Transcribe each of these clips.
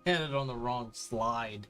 Had it on the wrong slide.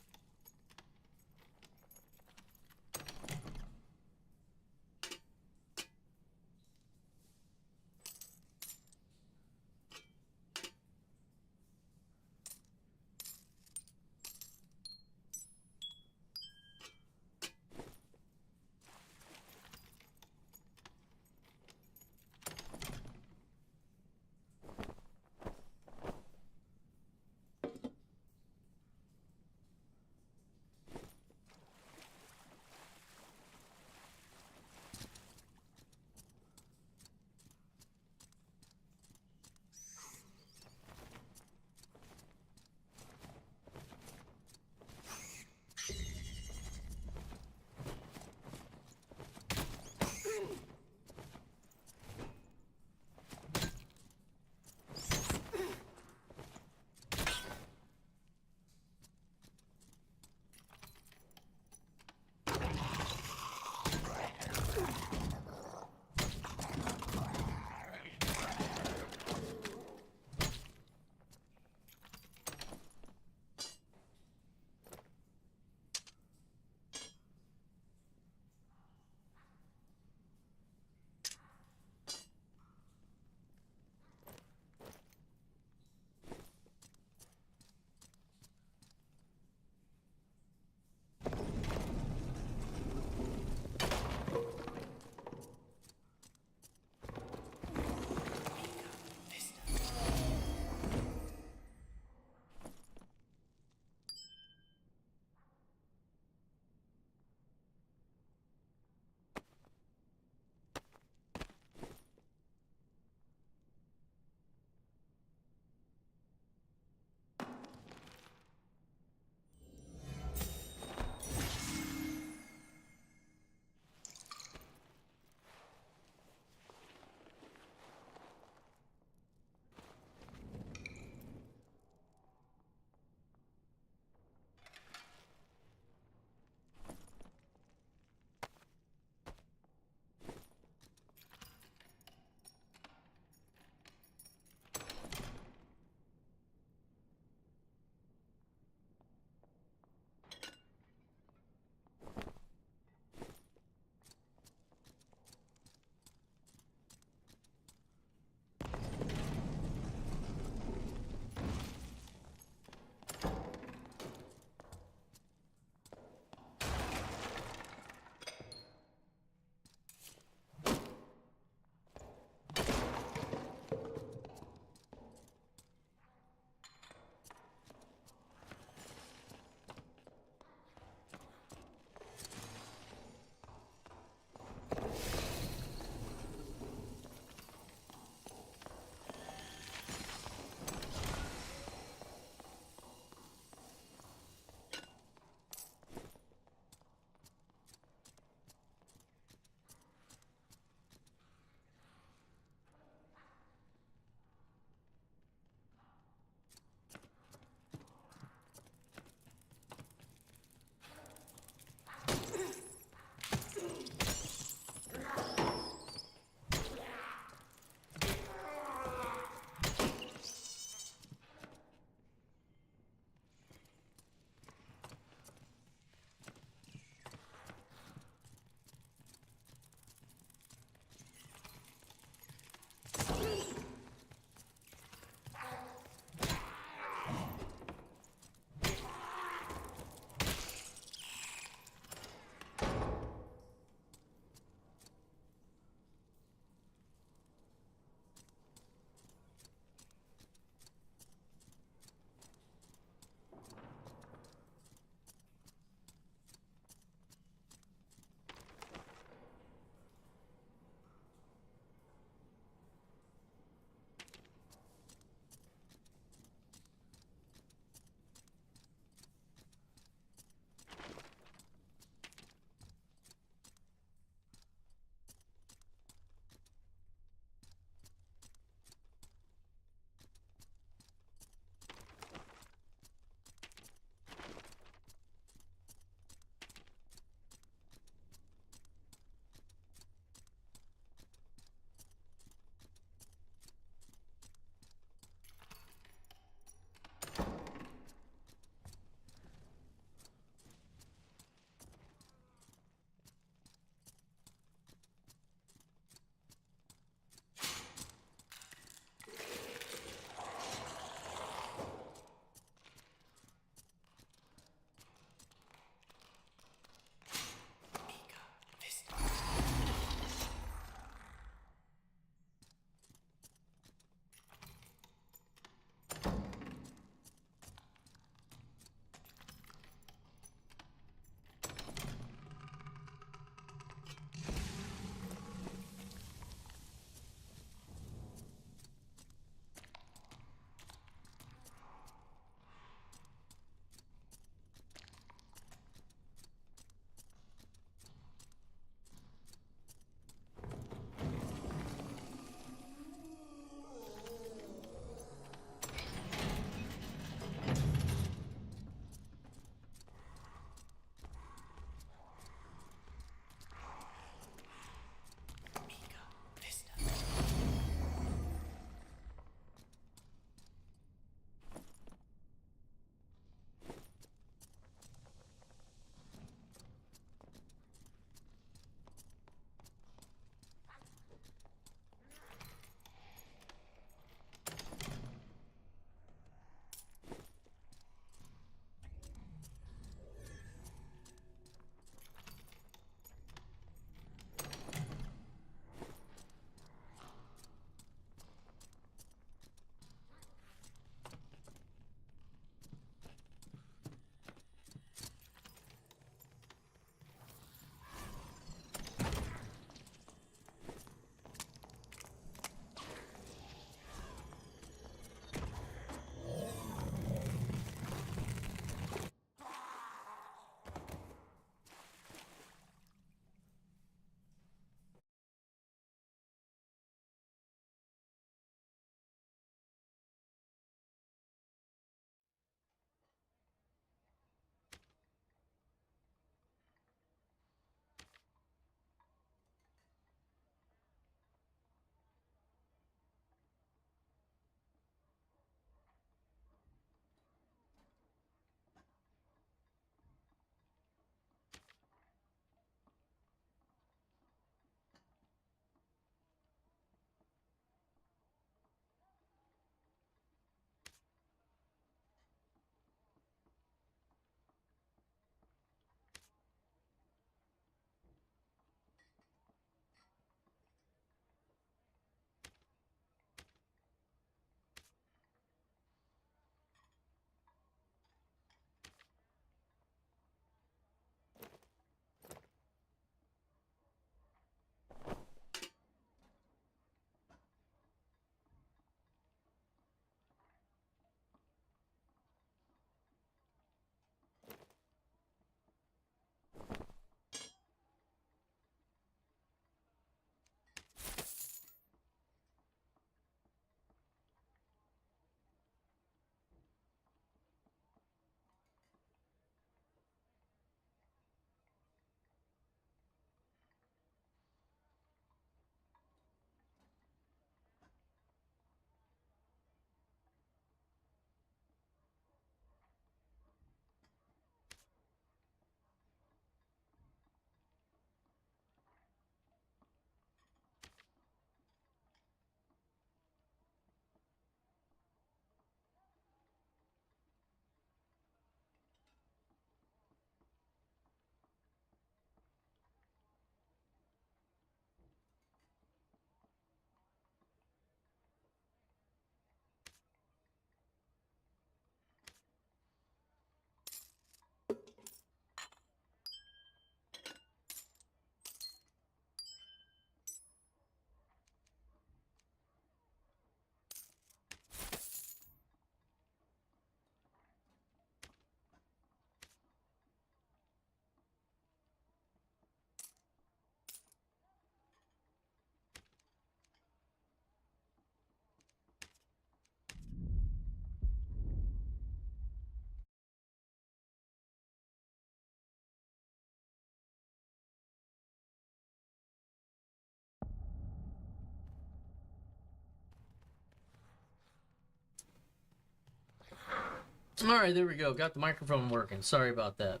All right, there we go. Got the microphone working. Sorry about that.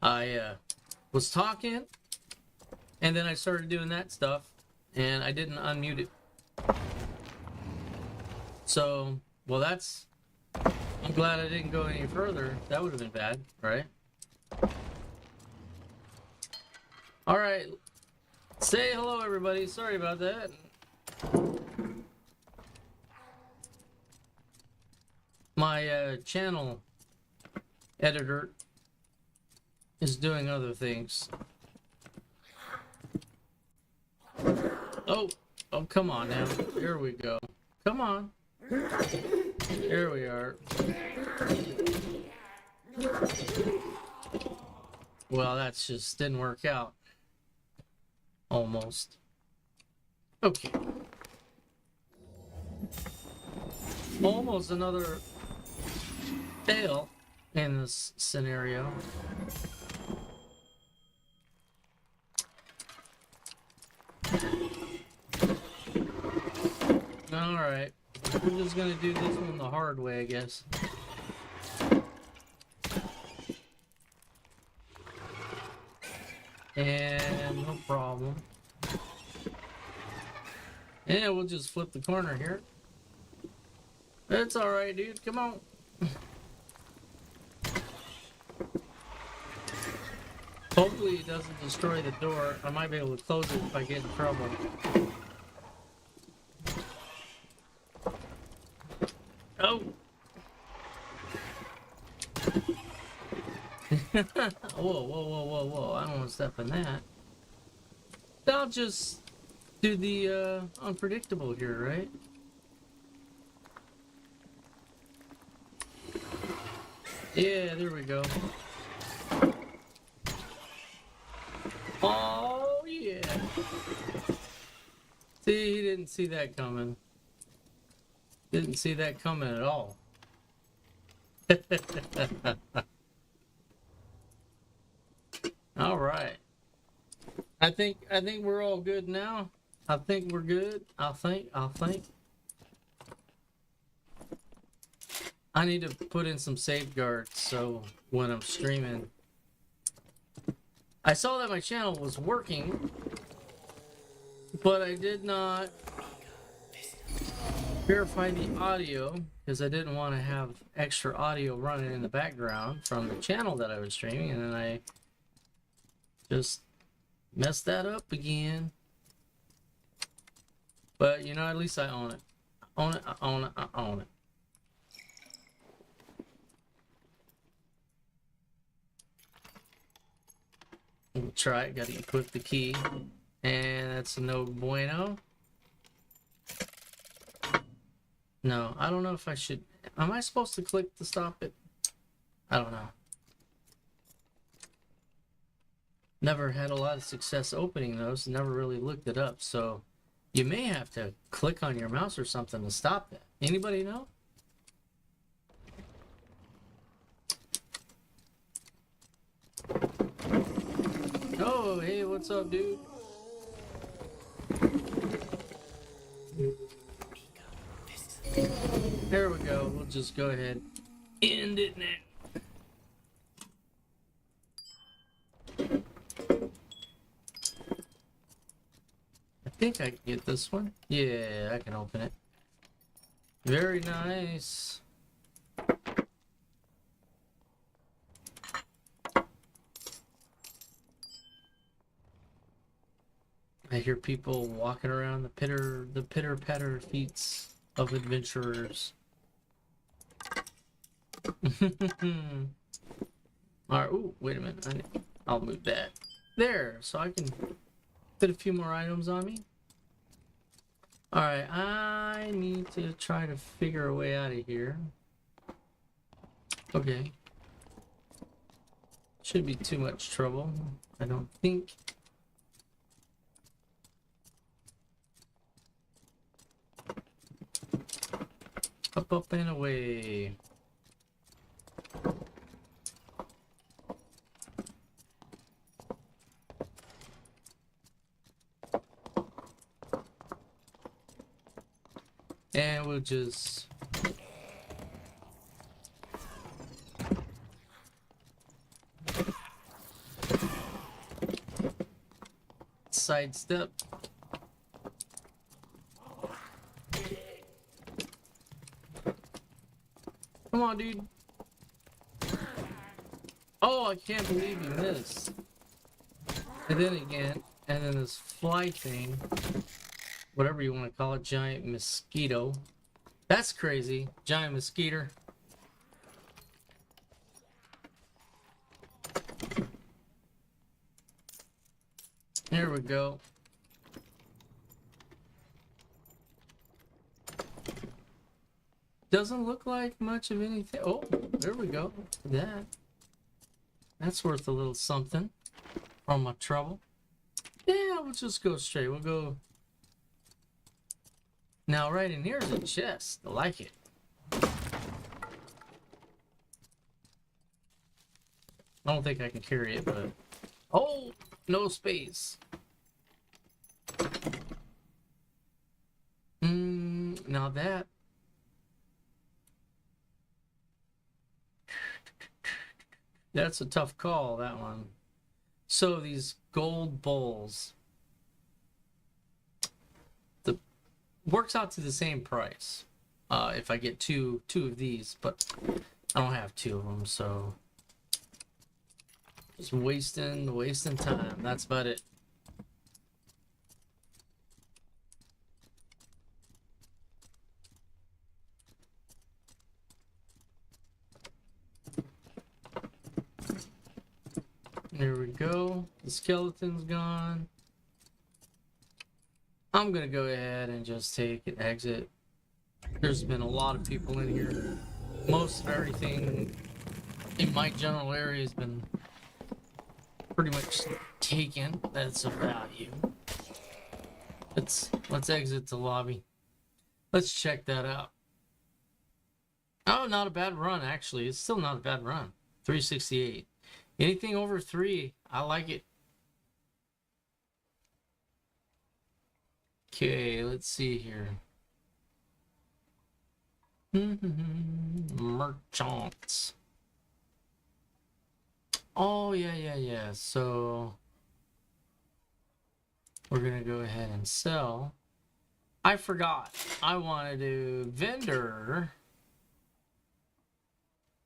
I was talking, and then I started doing that stuff, and I didn't unmute it. So, well, that's... I'm glad I didn't go any further. That would have been bad, right? All right. Say hello, everybody. Sorry about that. My channel editor is doing other things. Oh, come on now. Here we go. Come on. Here we are. Well, that's just didn't work out. Almost. Okay. Almost another fail in this scenario. Alright. We're just gonna do this one the hard way, I guess. And no problem. And we'll just flip the corner here. It's alright, dude. Come on. Hopefully it doesn't destroy the door. I might be able to close it if I get in trouble. Oh! Whoa. I don't want to step in that. I'll just do the unpredictable here, right? Yeah, there we go. Oh, yeah. See, he didn't see that coming. Didn't see that coming at all. All right. I think we're all good now. I think we're good. I think. I need to put in some safeguards so when I'm streaming. I saw that my channel was working, but I did not verify the audio because I didn't want to have extra audio running in the background from the channel that I was streaming, and then I just messed that up again. But you know, at least I own it. I own it. We'll try it. Gotta equip the key. And that's a no bueno. No, I don't know if I should. Am I supposed to click to stop it? I don't know. Never had a lot of success opening those. Never really looked it up. So you may have to click on your mouse or something to stop that. Anybody know? Oh, hey, what's up, dude? There we go. We'll just go ahead. End it now. I think I can get this one. Yeah, I can open it. Very nice. I hear people walking around the pitter patter feet of adventurers. Alright, ooh, wait a minute. I'll move that. There, so I can fit a few more items on me. Alright, I need to try to figure a way out of here. Okay. Shouldn't be too much trouble, I don't think. Up and away. And we'll just sidestep. Come on, dude. Oh, I can't believe you missed. And then again, and then this fly thing, whatever you want to call it, giant mosquito. That's crazy. Giant mosquito. Here we go. Doesn't look like much of anything. Oh, there we go. That's worth a little something from my trouble. Yeah, we'll just go straight. We'll go. Now, right in here is a chest. I like it. I don't think I can carry it, but... Oh! No space. Now that... That's a tough call, that one. So, these gold bowls... works out to the same price if I get two of these, but I don't have two of them, so just wasting time. That's about it. There we go. The skeleton's gone. I'm gonna go ahead and just take an exit. There's been a lot of people in here. Most of everything in my general area has been pretty much taken. That's of value. Let's exit the lobby. Let's check that out. Oh, not a bad run, actually. It's still not a bad run. 368. Anything over 3, I like it. Okay, let's see here. Merchants. Oh, yeah. So, we're gonna go ahead and sell. I forgot. I wanted to vendor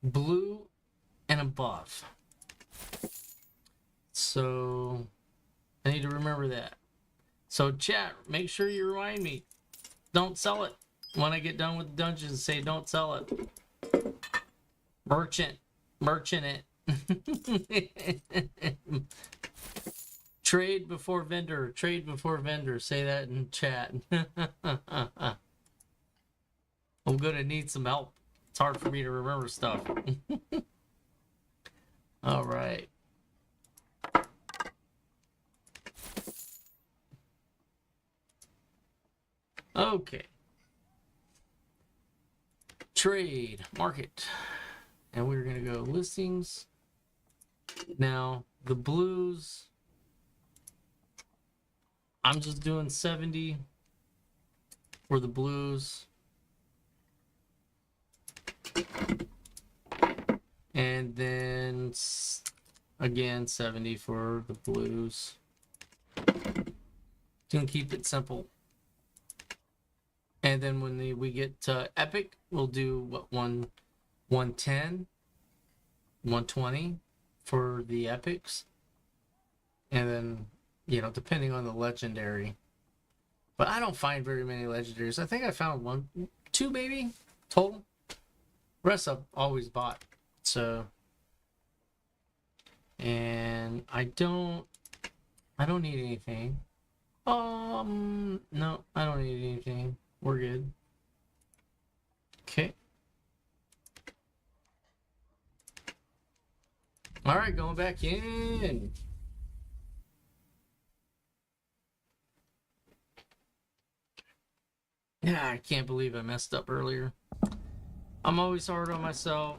blue and above. So, I need to remember that. So chat, make sure you remind me. Don't sell it. When I get done with the dungeons, say don't sell it. Merchant it. Trade before vendor. Say that in chat. I'm gonna need some help. It's hard for me to remember stuff. All right. Okay. Trade, market. And we're going to go listings. Now, the blues, I'm just doing 70 for the blues. And then, again, 70 for the blues. Gonna keep it simple. And then when we get to epic, we'll do what 110, 120 for the epics. And then, you know, depending on the legendary. But I don't find very many legendaries. I think I found 2 maybe total. Rest I've always bought. So, and I don't need anything. No, I don't need anything. We're good. Okay. All right, going back in. Yeah, I can't believe I messed up earlier. I'm always hard on myself.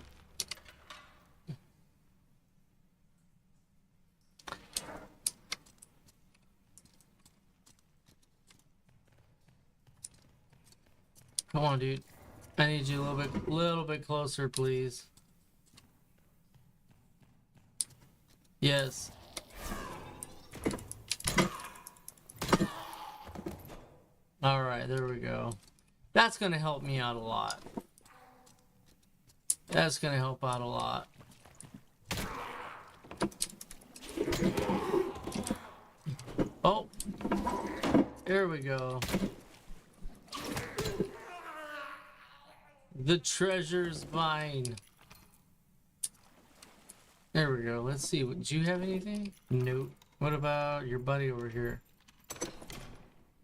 Come on, dude. I need you a little bit closer, please. Yes. Alright, there we go. That's gonna help me out a lot. That's gonna help out a lot. Oh, there we go. The treasure's mine. There we go. Let's see. Do you have anything? Nope. What about your buddy over here?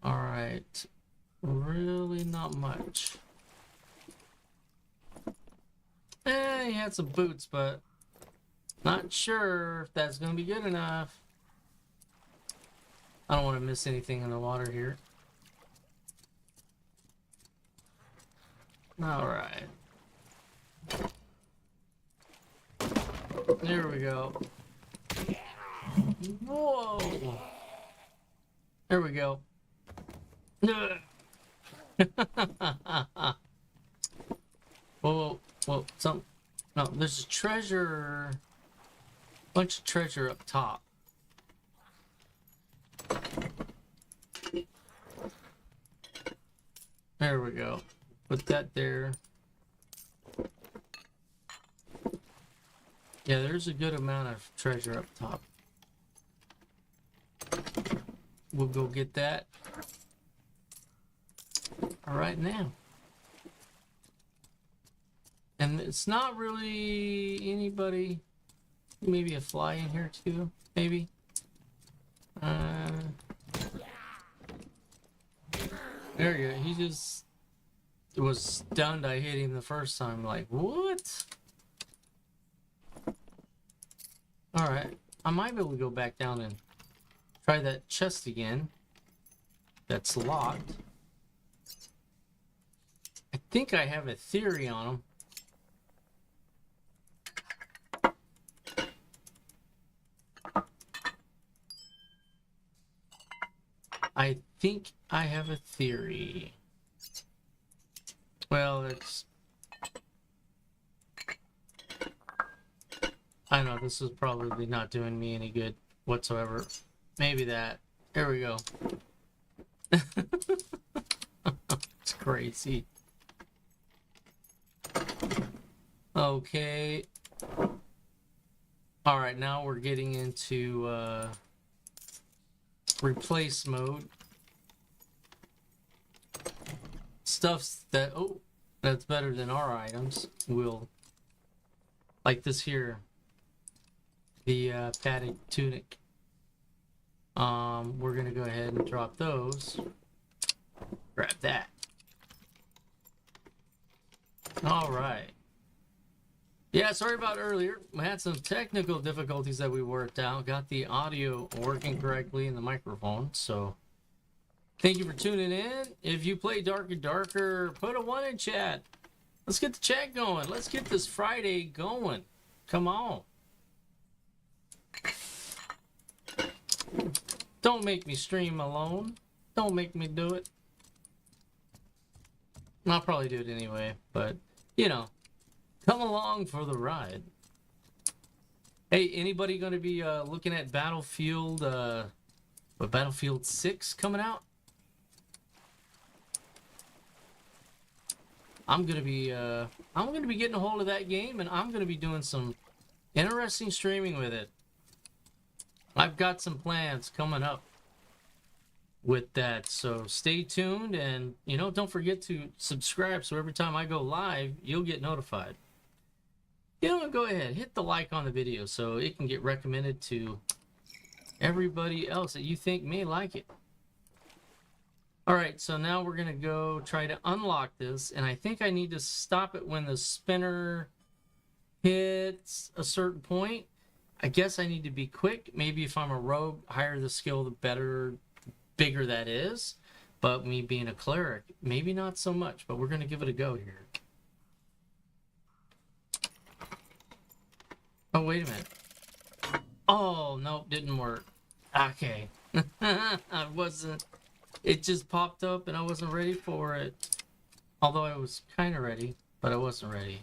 Alright. Really not much. He had some boots, but not sure if that's gonna be good enough. I don't want to miss anything in the water here. Alright. There we go. Whoa! There we go. Whoa, whoa, no, there's a treasure, bunch of treasure up top. There we go. Put that there. Yeah, there's a good amount of treasure up top. We'll go get that right now. And it's not really anybody. Maybe a fly in here too, maybe. There you go. He just was stunned I hit him the first time. Like, what? Alright. I might be able to go back down and try that chest again. That's locked. I think I have a theory on him. I think I have a theory. Well, it's... I know this is probably not doing me any good whatsoever. Maybe that. There we go. It's crazy. Okay. Alright, now we're getting into replace mode. Stuffs that, oh, that's better than our items. We'll, like this here, the padded tunic. We're gonna go ahead and drop those. Grab that. All right. Yeah, sorry about earlier. We had some technical difficulties that we worked out. Got the audio working correctly in the microphone, so thank you for tuning in. If you play Darker Darker, put a 1 in chat. Let's get the chat going. Let's get this Friday going. Come on. Don't make me stream alone. Don't make me do it. I'll probably do it anyway, but, you know, come along for the ride. Hey, anybody going to be looking at Battlefield, Battlefield 6 coming out? I'm gonna be getting a hold of that game, and I'm gonna be doing some interesting streaming with it. I've got some plans coming up with that, so stay tuned, and you know, don't forget to subscribe so every time I go live you'll get notified. You know, go ahead, hit the like on the video so it can get recommended to everybody else that you think may like it. Alright, so now we're gonna go try to unlock this, and I think I need to stop it when the spinner hits a certain point. I guess I need to be quick. Maybe if I'm a rogue, higher the skill, the better, bigger that is. But me being a cleric, maybe not so much, but we're gonna give it a go here. Oh, wait a minute. Oh, nope, didn't work. Okay. I wasn't... It just popped up and I wasn't ready for it. Although I was kind of ready, but I wasn't ready.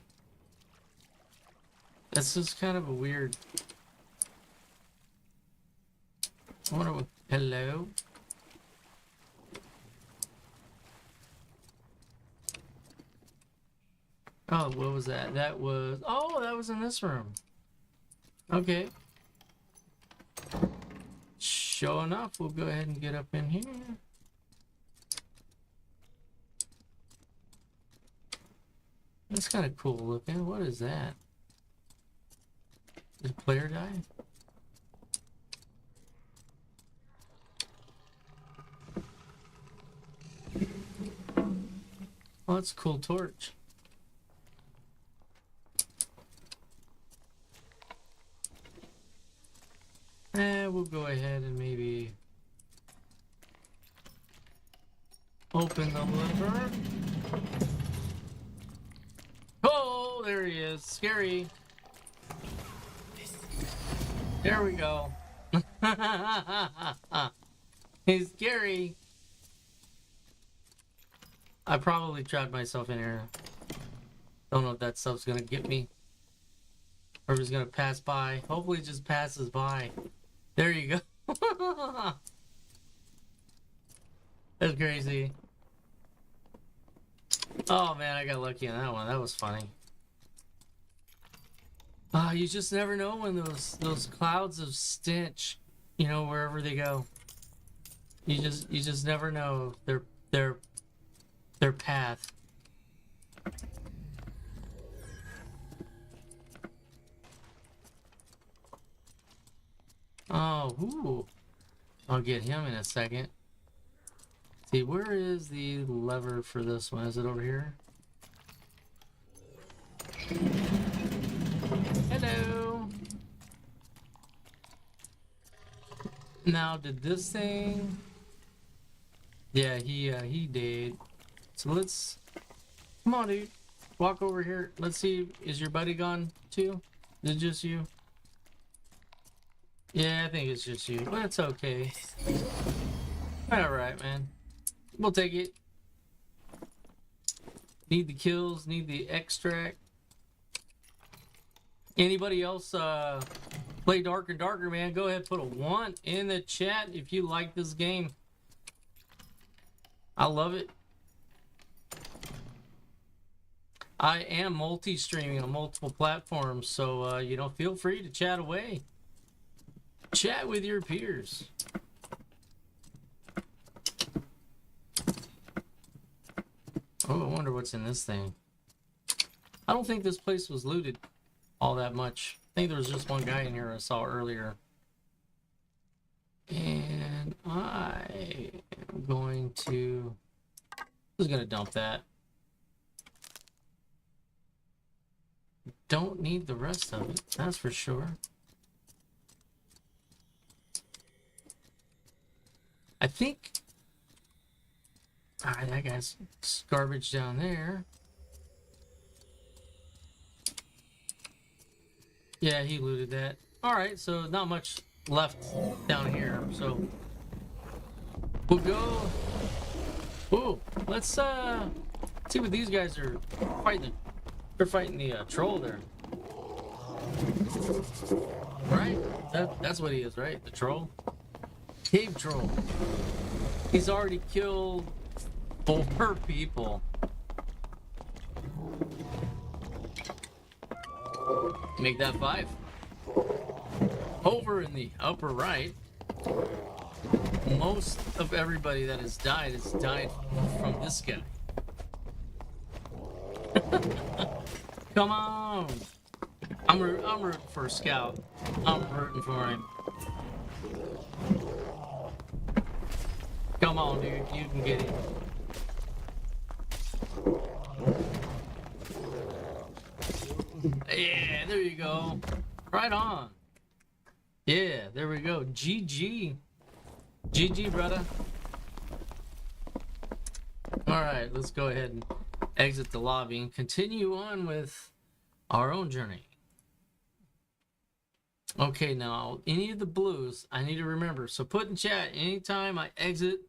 This is kind of a weird... I wonder what... Hello? Oh, what was that? That was... Oh, that was in this room. Okay. Sure enough, we'll go ahead and get up in here. That's kind of cool looking. What is that? Did the player die? Oh, that's a cool torch. We'll go ahead and maybe open the lever. Oh, there he is. Scary. There we go. He's scary. I probably trapped myself in here. Don't know if that stuff's gonna get me. Or if it's gonna pass by. Hopefully it just passes by. There you go. That's crazy. Oh man, I got lucky on that one. That was funny. You just never know when those clouds of stench, you know, wherever they go. You just never know their path. Oh, ooh. I'll get him in a second. See, where is the lever for this one? Is it over here? Hello. Now, did this thing... Yeah, he did. So let's... Come on, dude. Walk over here. Let's see. Is your buddy gone, too? Is it just you? Yeah, I think it's just you. But it's okay. Alright, man. We'll take it. Need the kills. Need the extract. Anybody else play Dark and Darker, man? Go ahead, put a 1 in the chat if you like this game. I love it. I am multi-streaming on multiple platforms, so you know, feel free to chat away. Chat with your peers. Oh, I wonder what's in this thing. I don't think this place was looted all that much. I think there was just one guy in here I saw earlier. And I am going to... Just gonna dump that. Don't need the rest of it, that's for sure. I think... Alright, that guy's garbage down there. Yeah, he looted that. Alright, so not much left down here, so... We'll go... Ooh, let's see what these guys are fighting. They're fighting the troll there. Right? That's what he is, right? The troll? Cave troll. He's already killed 4 people. Make that 5. Over in the upper right, most of everybody that has died from this guy. Come on! I'm rooting for a scout. I'm rooting for him. Come on, dude. You can get it. Yeah, there you go. Right on. Yeah, there we go. GG. GG, brother. Alright, let's go ahead and exit the lobby and continue on with our own journey. Okay, now, any of the blues, I need to remember. So put in chat, anytime I exit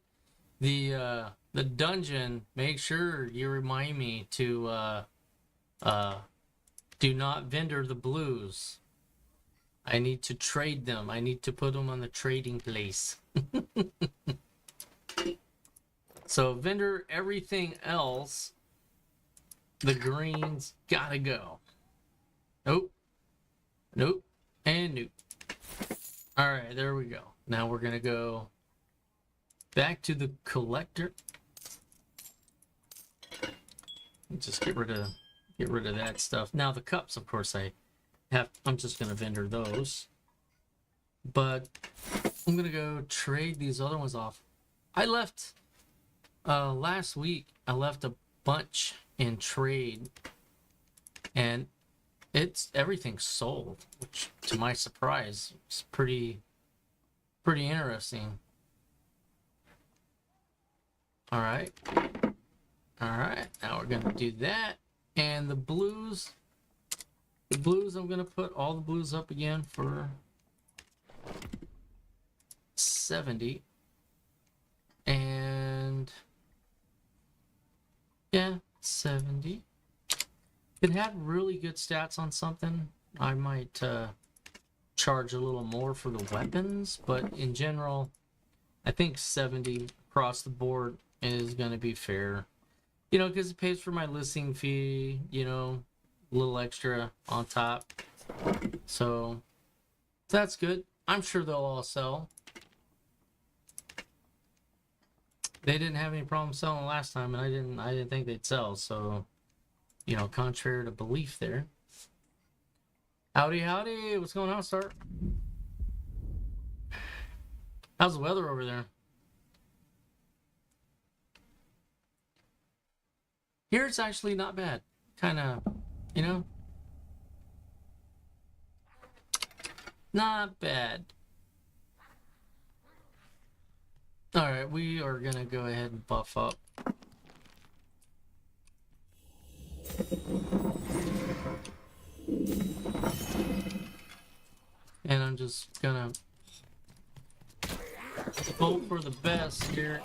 the dungeon, make sure you remind me to do not vendor the blues. I need to trade them. I need to put them on the trading place. So vendor everything else The greens gotta go. Nope. Nope. And nope. Alright, there we go. Now we're gonna go back to the collector. Just get rid of that stuff. Now the cups, of course, I'm just gonna vendor those. But I'm gonna go trade these other ones off. I left last week I left a bunch in trade, and everything's sold, which to my surprise is pretty interesting. All right, now we're gonna do that. And the blues I'm gonna put all the blues up again for 70. And yeah, 70. It had really good stats on something. I might charge a little more for the weapons, but in general, I think 70 across the board is going to be fair. You know, because it pays for my listing fee, you know, a little extra on top. So that's good. I'm sure they'll all sell. They didn't have any problem selling last time, and I didn't think they'd sell. So, you know, contrary to belief there. Howdy, howdy. What's going on, Start? How's the weather over there? Here it's actually not bad. Kind of, you know, not bad. All right, we are gonna go ahead and buff up. And I'm just gonna hope for the best here.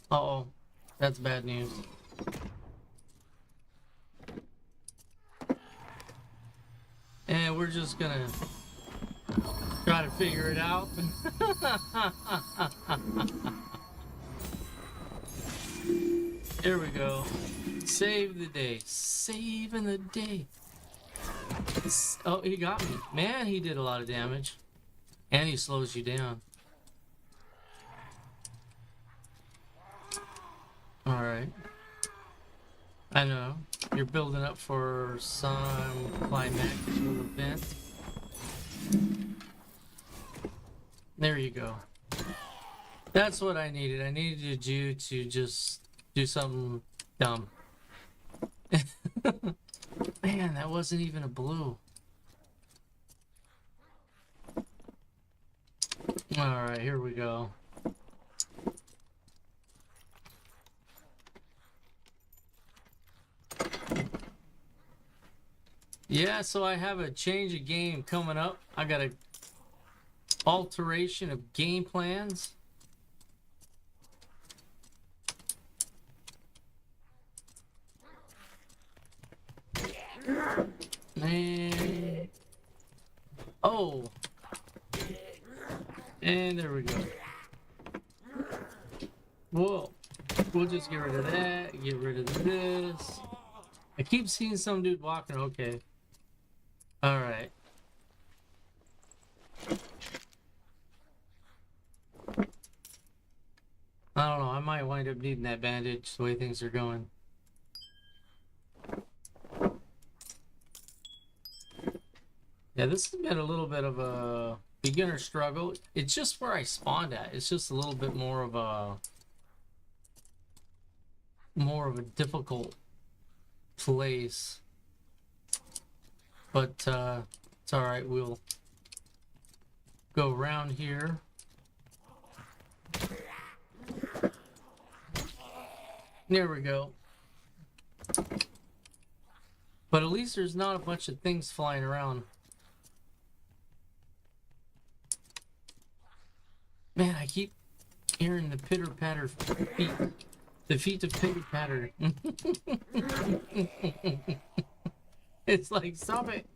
Uh-oh, that's bad news. And we're just gonna try to figure it out. Here we go. Save the day. Saving the day. Oh, he got me. Man, he did a lot of damage. And he slows you down. Alright. I know. You're building up for some climactic event. There you go. That's what I needed. I needed you to just do something dumb. Man, that wasn't even a blue. Alright, here we go. Yeah, so I have a change of game coming up. I got a alteration of game plans. And oh, and there we go. Whoa, we'll just get rid of that, get rid of this. I keep seeing some dude walking. Okay, all right. I don't know, I might wind up needing that bandage the way things are going. Yeah, this has been a little bit of a beginner struggle. It's just where I spawned at. It's just a little bit more of a difficult place. But it's all right. We'll go around here. There we go. But at least there's not a bunch of things flying around. Man, I keep hearing the pitter-patter feet. The feet of pitter-patter. It's like, stop it.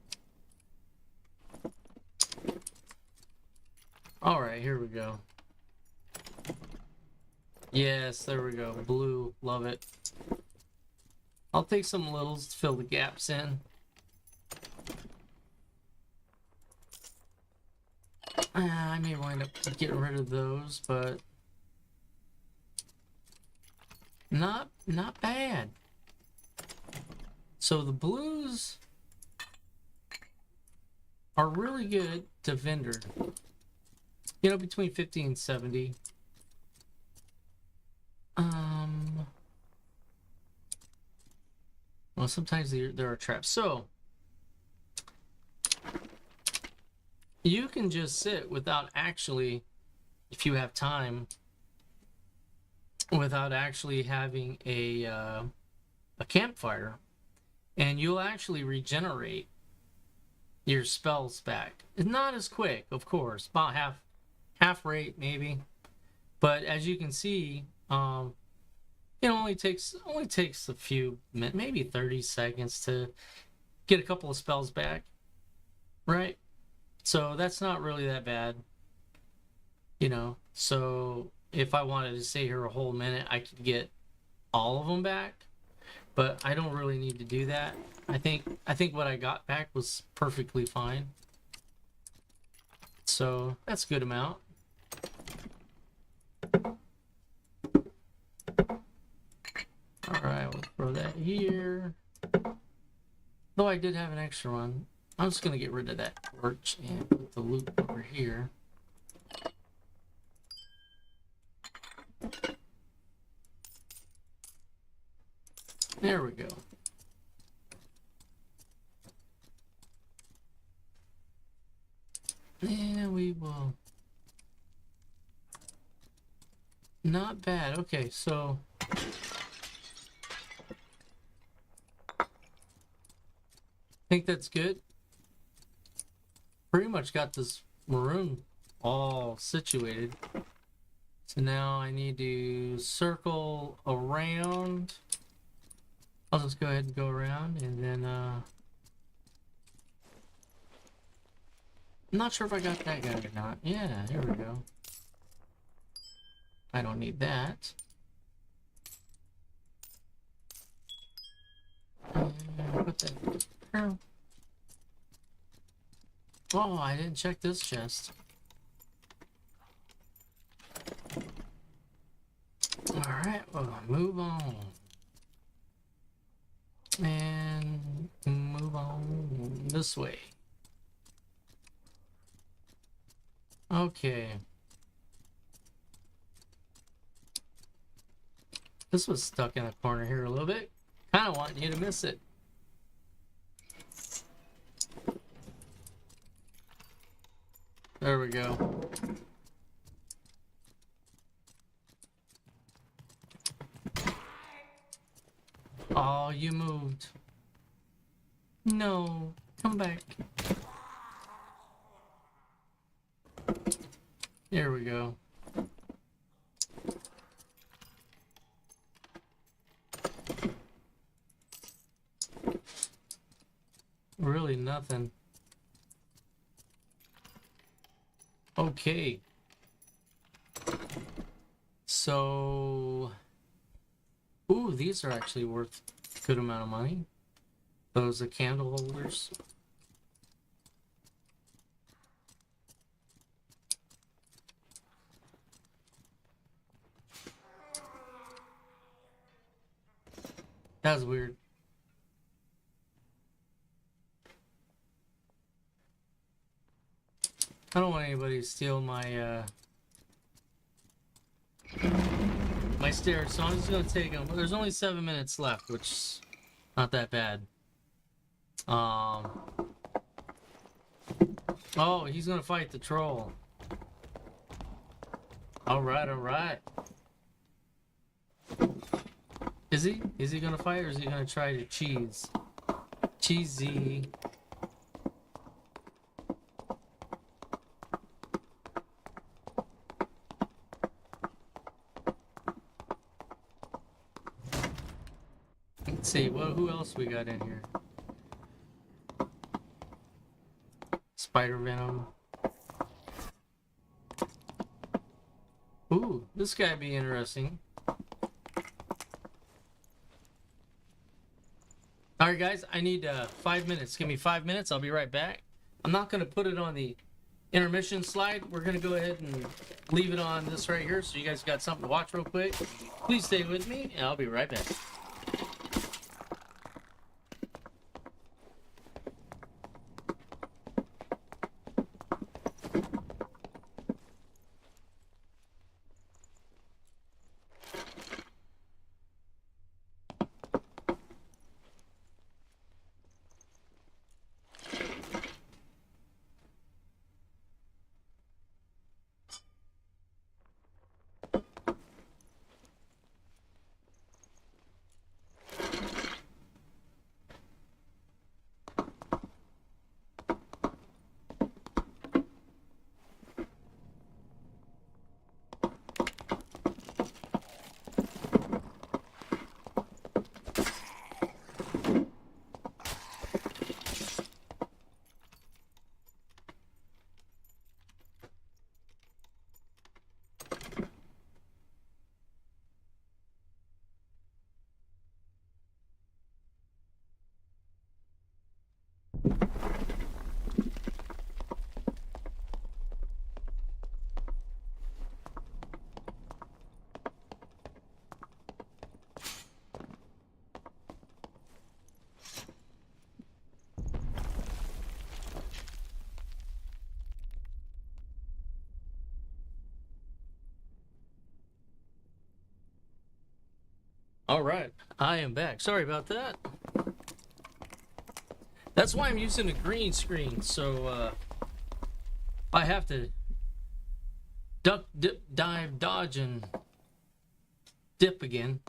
Alright, here we go. Yes, there we go. Blue. Love it. I'll take some littles to fill the gaps in. I may wind up getting rid of those, but not bad. So the blues are really good to vendor. You know, between 50 and 70. Well, sometimes there are traps. So you can just sit without actually, if you have time, without actually having a campfire, and you'll actually regenerate your spells back. It's not as quick, of course, about half rate maybe, but as you can see, it only takes a few minutes, maybe 30 seconds to get a couple of spells back, right? So that's not really that bad, you know. So if I wanted to stay here a whole minute, I could get all of them back, but I don't really need to do that. I think what I got back was perfectly fine. So that's a good amount. All right, we'll throw that here. Though I did have an extra one. I'm just gonna get rid of that torch and put the loot over here. There we go. And we will. Not bad. Okay, so I think that's good. Pretty much got this maroon all situated. So now I need to circle around. I'll just go ahead and go around, and then I'm not sure if I got that guy or not. Yeah, here we go. I don't need that. And put that there. Oh, I didn't check this chest. Alright, well, move on. And move on this way. Okay. This was stuck in a corner here a little bit. Kind of wanting you to miss it. There we go. Oh, you moved. No, come back. There we go. Really nothing. Okay. So, ooh, these are actually worth a good amount of money. Those are candle holders. That was weird. I don't want anybody to steal my my stairs, so I'm just gonna take them. There's only 7 minutes left, which is not that bad. Oh, he's gonna fight the troll. All right, all right. Is he? Is he gonna fight, or is he gonna try to cheese? Cheesy. Let's see. Well, who else we got in here? Spider Venom. Ooh, this guy be interesting. All right, guys, I need 5 minutes. Give me 5 minutes. I'll be right back. I'm not going to put it on the intermission slide. We're going to go ahead and leave it on this right here so you guys got something to watch real quick. Please stay with me, and I'll be right back. All right, I am back. Sorry about that. That's why I'm using a green screen, so I have to duck, dip, dive, dodge, and dip again,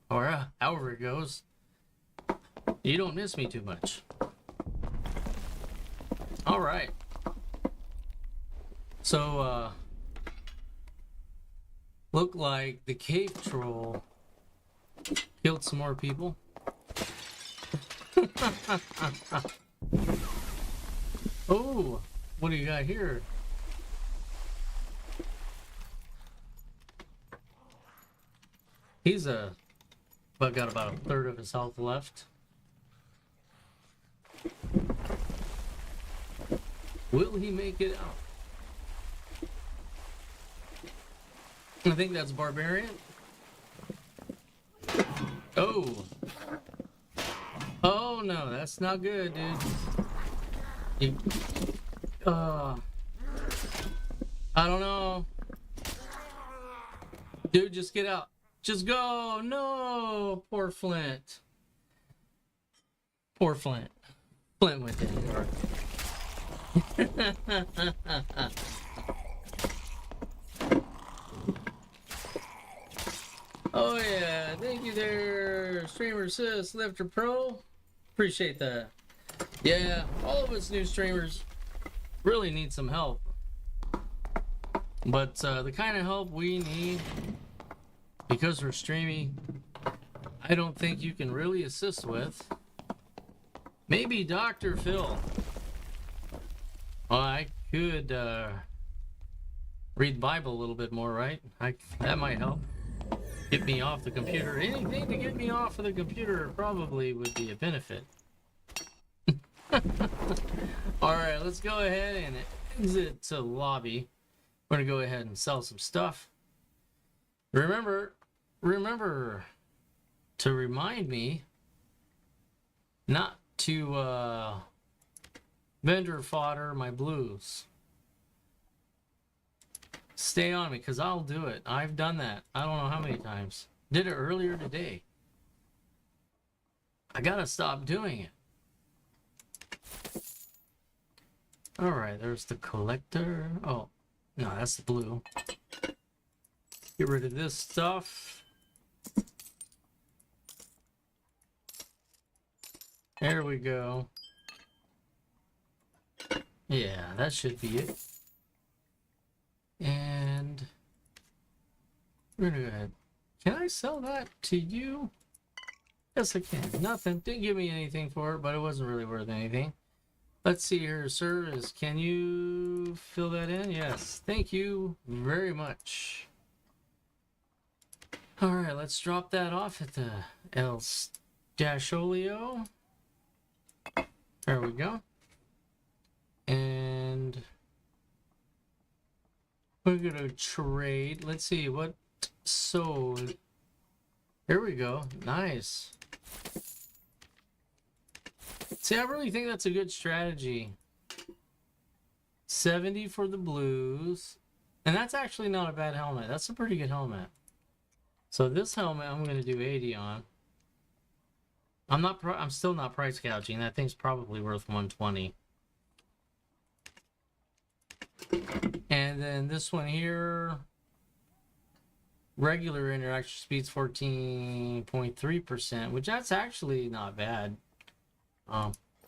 or however it goes. You don't miss me too much. All right. So, look like the cave troll killed some more people. Oh, what do you got here? He's got about a third of his health left. Will he make it out? I think that's Barbarian. Oh. Oh no, that's not good, dude. I don't know. Dude, just get out. Just go. No, poor Flint. Poor Flint. Flint went down. Oh yeah, thank you there, Streamer Sis, Lifter Pro. Appreciate that. Yeah, all of us new streamers really need some help. But the kind of help we need, because we're streaming, I don't think you can really assist with. Maybe Dr. Phil. Well, I could read the Bible a little bit more, right? That might help. Get me off the computer. Anything to get me off of the computer probably would be a benefit. Alright, let's go ahead and exit to lobby. We're going to go ahead and sell some stuff. Remember to remind me not to vendor fodder my blues. Stay on me, because I'll do it. I've done that. I don't know how many times. Did it earlier today. I gotta stop doing it. Alright, there's the collector. Oh, no, that's the blue. Get rid of this stuff. There we go. Yeah, that should be it. And we're gonna go ahead. Can I sell that to you? Yes, I can. Nothing. Didn't give me anything for it, but it wasn't really worth anything. Let's see here, sir. Can you fill that in? Yes. Thank you very much. All right, let's drop that off at the El Stasholio. There we go. And we're gonna trade. Let's see what sold. Here we go. Nice. See, I really think that's a good strategy. 70 for the blues. And that's actually not a bad helmet. That's a pretty good helmet. So this helmet I'm going to do 80 on. I'm still not price gouging. That thing's probably worth 120. And then this one here, regular interaction speed's 14.3%, which that's actually not bad.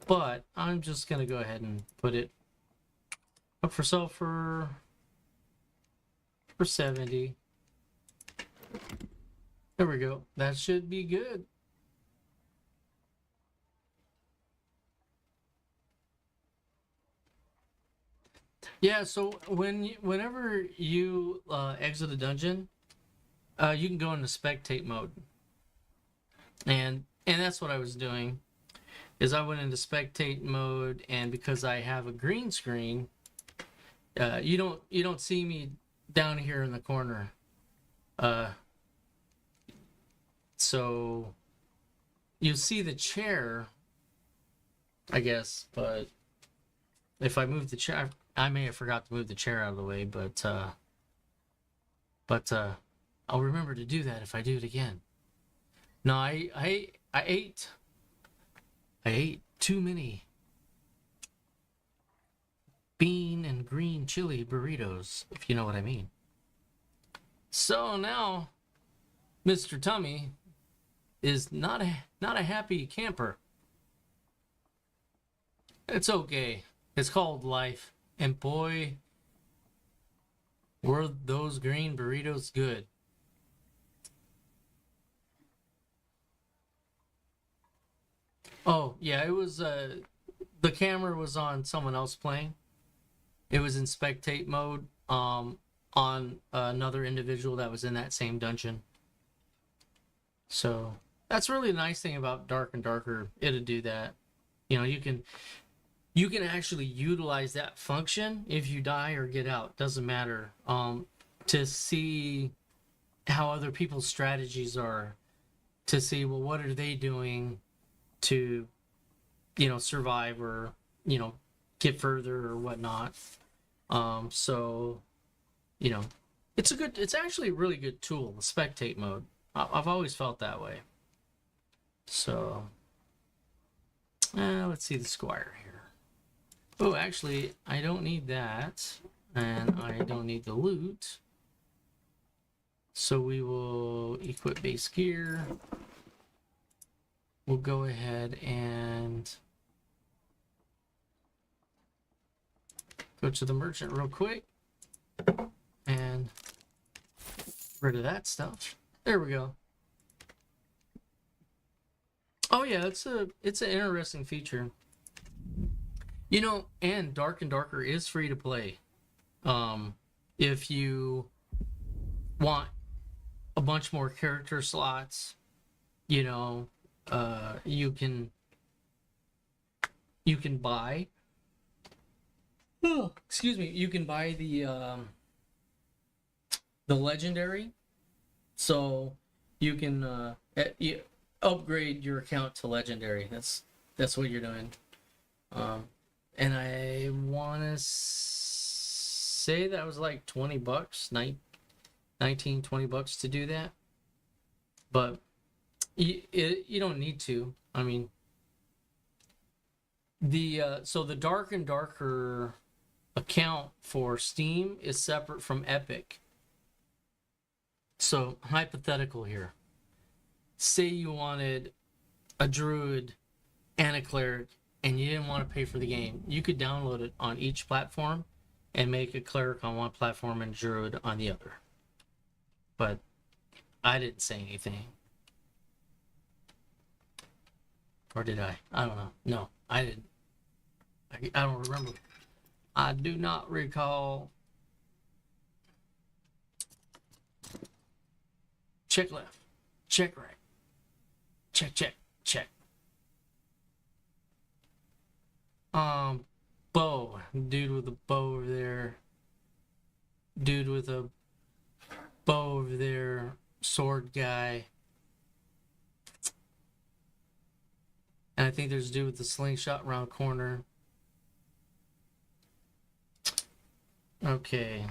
But I'm just gonna go ahead and put it up for sale for 70. There we go. That should be good. Yeah, so whenever you exit a dungeon, you can go into spectate mode. And that's what I was doing. Is I went into spectate mode, and because I have a green screen, you don't see me down here in the corner. So you see the chair, I guess, but if I move the chair, I may have forgot to move the chair out of the way, but I'll remember to do that if I do it again. No, I ate too many bean and green chili burritos, if you know what I mean. So now Mr. Tummy is not a happy camper. It's okay. It's called life. And boy, were those green burritos good. Oh, yeah, it was the camera was on someone else playing. It was in spectate mode on another individual that was in that same dungeon. So that's really the nice thing about Dark and Darker. It'll do that. You know, you can actually utilize that function if you die or get out. Doesn't matter. To see how other people's strategies are, to see, well, what are they doing to, survive or, get further or whatnot. So, it's actually a really good tool, the spectate mode. I've always felt that way. So, let's see the squire here. Oh, actually, I don't need that, and I don't need the loot. So we will equip base gear. We'll go ahead and go to the merchant real quick and get rid of that stuff. There we go. Oh yeah, it's an interesting feature. And Dark and Darker is free to play. If you want a bunch more character slots, you can buy. Oh, excuse me. You can buy the legendary, so you can upgrade your account to legendary. That's what you're doing. And I want to say that was like $20, 19, $20 to do that. But you don't need to. I mean, so the Dark and Darker account for Steam is separate from Epic. So hypothetical here. Say you wanted a druid and a cleric, and you didn't want to pay for the game. You could download it on each platform and make a cleric on one platform and druid on the other. But I didn't say anything. Or did I? I don't know. No, I didn't. I don't remember. I do not recall. Check left. Check right. Check, check, check. Bow. Dude with a bow over there. Dude with a bow over there. Sword guy. And I think there's a dude with the slingshot around the corner. Okay.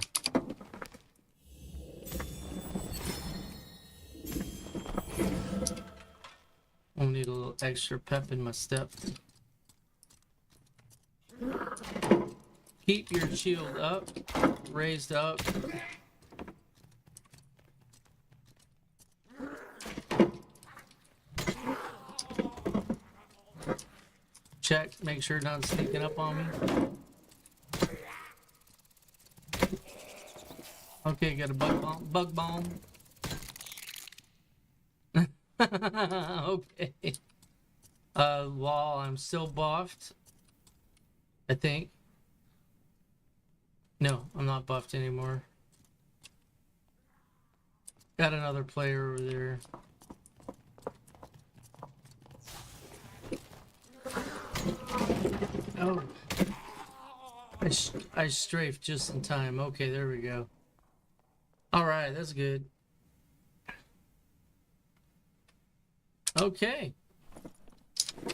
I'll need a little extra pep in my step. Keep your shield up, raised up. Check, make sure not sneaking up on me. Okay, got a bug bomb. Bug bomb. Okay. While I'm still buffed, I think. No, I'm not buffed anymore. Got another player over there. Oh. I strafed just in time. Okay, there we go. Alright, that's good. Okay. I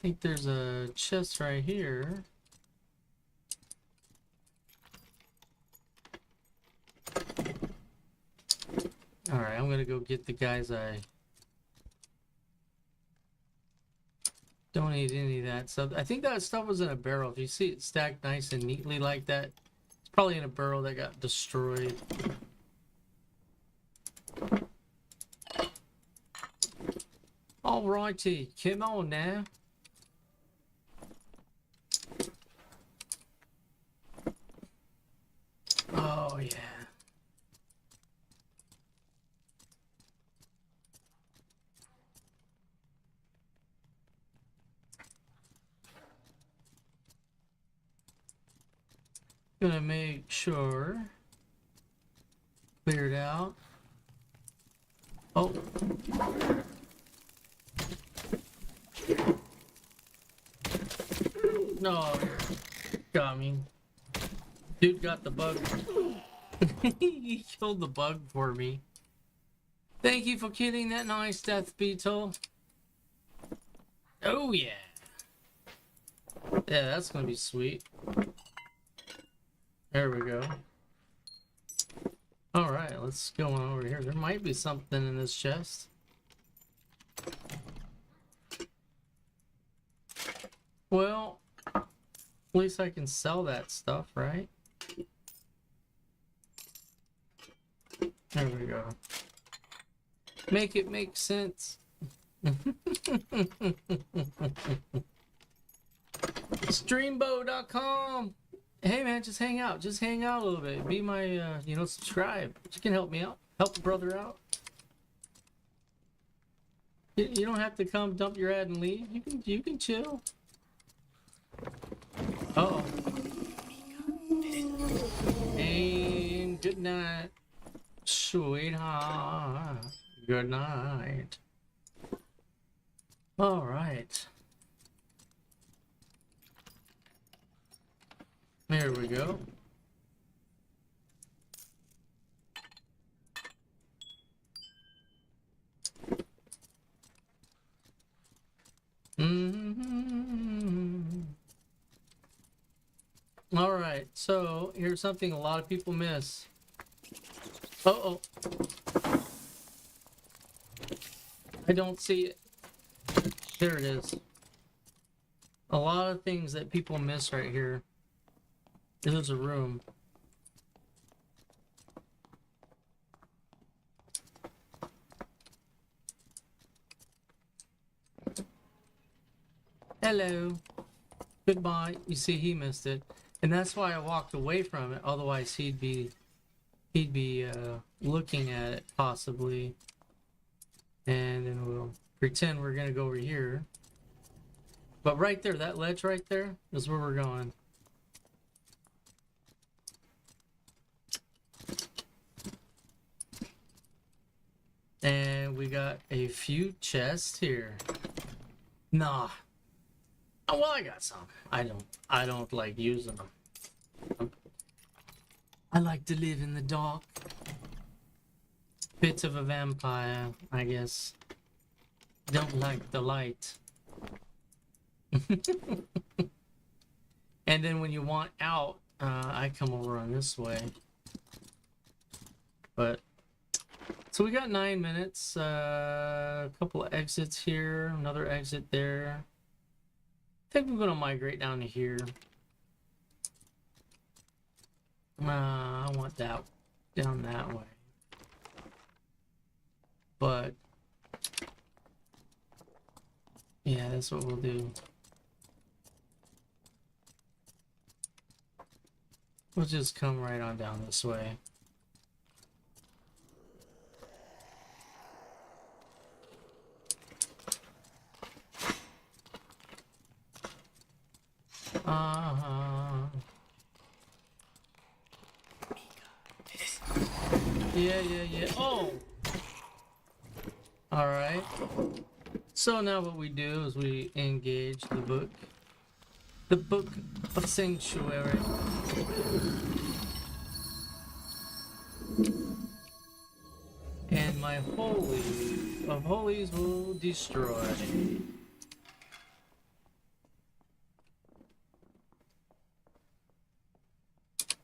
think there's a chest right here. Alright, I'm gonna go get the guys I don't need any of that stuff. I think that stuff was in a barrel. If you see it stacked nice and neatly like that, it's probably in a barrel that got destroyed. Alrighty, come on now. Oh yeah. Gonna make sure cleared out. Oh. No, got me. Dude got the bug. He killed the bug for me. Thank you for killing that nice death beetle. Oh yeah. Yeah, that's gonna be sweet. There we go. Alright, let's go on over here. There might be something in this chest. Well, at least I can sell that stuff, right? There we go. Make it make sense. Streambo.com. Hey man, just hang out. Just hang out a little bit. Be my, subscribe. You can help me out. Help the brother out. You don't have to come dump your ad and leave. You can chill. Uh oh. And good night, sweetheart. Good night. All right. There we go. All right, so here's something a lot of people miss. Uh-oh. I don't see it. There it is. A lot of things that people miss right here. There's a room. Hello. Goodbye. You see, he missed it. And that's why I walked away from it. Otherwise, he'd be looking at it, possibly. And then we'll pretend we're going to go over here. But right there, that ledge right there is where we're going. And we got a few chests here. Nah. Oh, well, I got some. I don't like using them. I like to live in the dark. Bit of a vampire, I guess. Don't like the light. And then when you want out, I come over on this way. But so we got 9 minutes. A couple of exits here, another exit there. I think we're gonna migrate down to here. I want that down that way. But yeah, that's what we'll do. We'll just come right on down this way. Yeah. Oh! Alright. So now what we do is we engage the book. The Book of Sanctuary. And my Holy of Holies will destroy.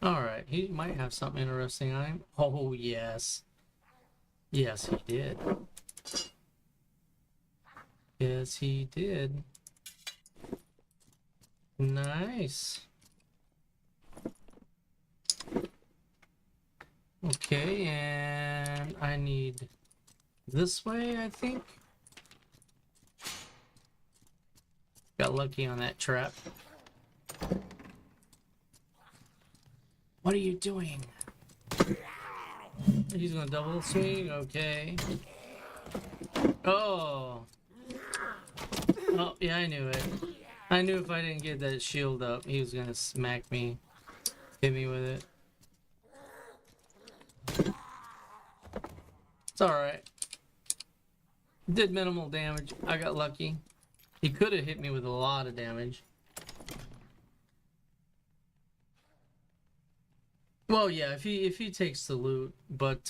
Alright, he might have something interesting on him. Oh, yes. Yes, he did. Yes, he did. Nice. Okay, and I need this way, I think. Got lucky on that trap. What are you doing? He's gonna double swing, okay. Oh. Oh, yeah, I knew it. I knew if I didn't get that shield up, he was gonna smack me. Hit me with it. It's alright. Did minimal damage. I got lucky. He could have hit me with a lot of damage. Well, yeah, if he takes the loot, but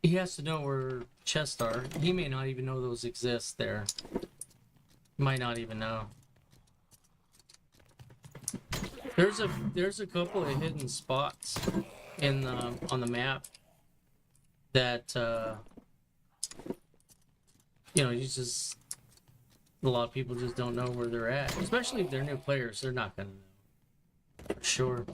he has to know where chests are. He may not even know those exist there. Might not even know. There's a couple of hidden spots in on the map that you know, you just a lot of people just don't know where they're at, especially if they're new players. They're not gonna know for sure.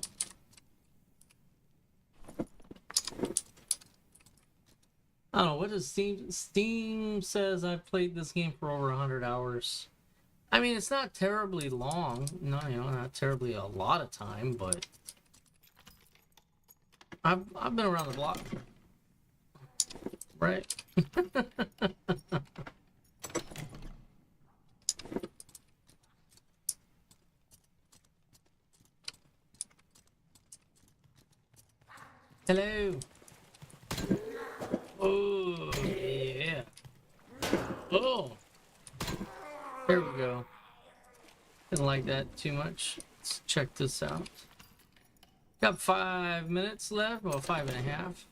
I don't know, what does Steam says I've played this game for over 100 hours. I mean, it's not terribly long. No, you know, not terribly a lot of time, but I've been around the block. Right? Hello. Oh, yeah. Oh. There we go. Didn't like that too much. Let's check this out. Got 5 minutes left. Well, 5.5.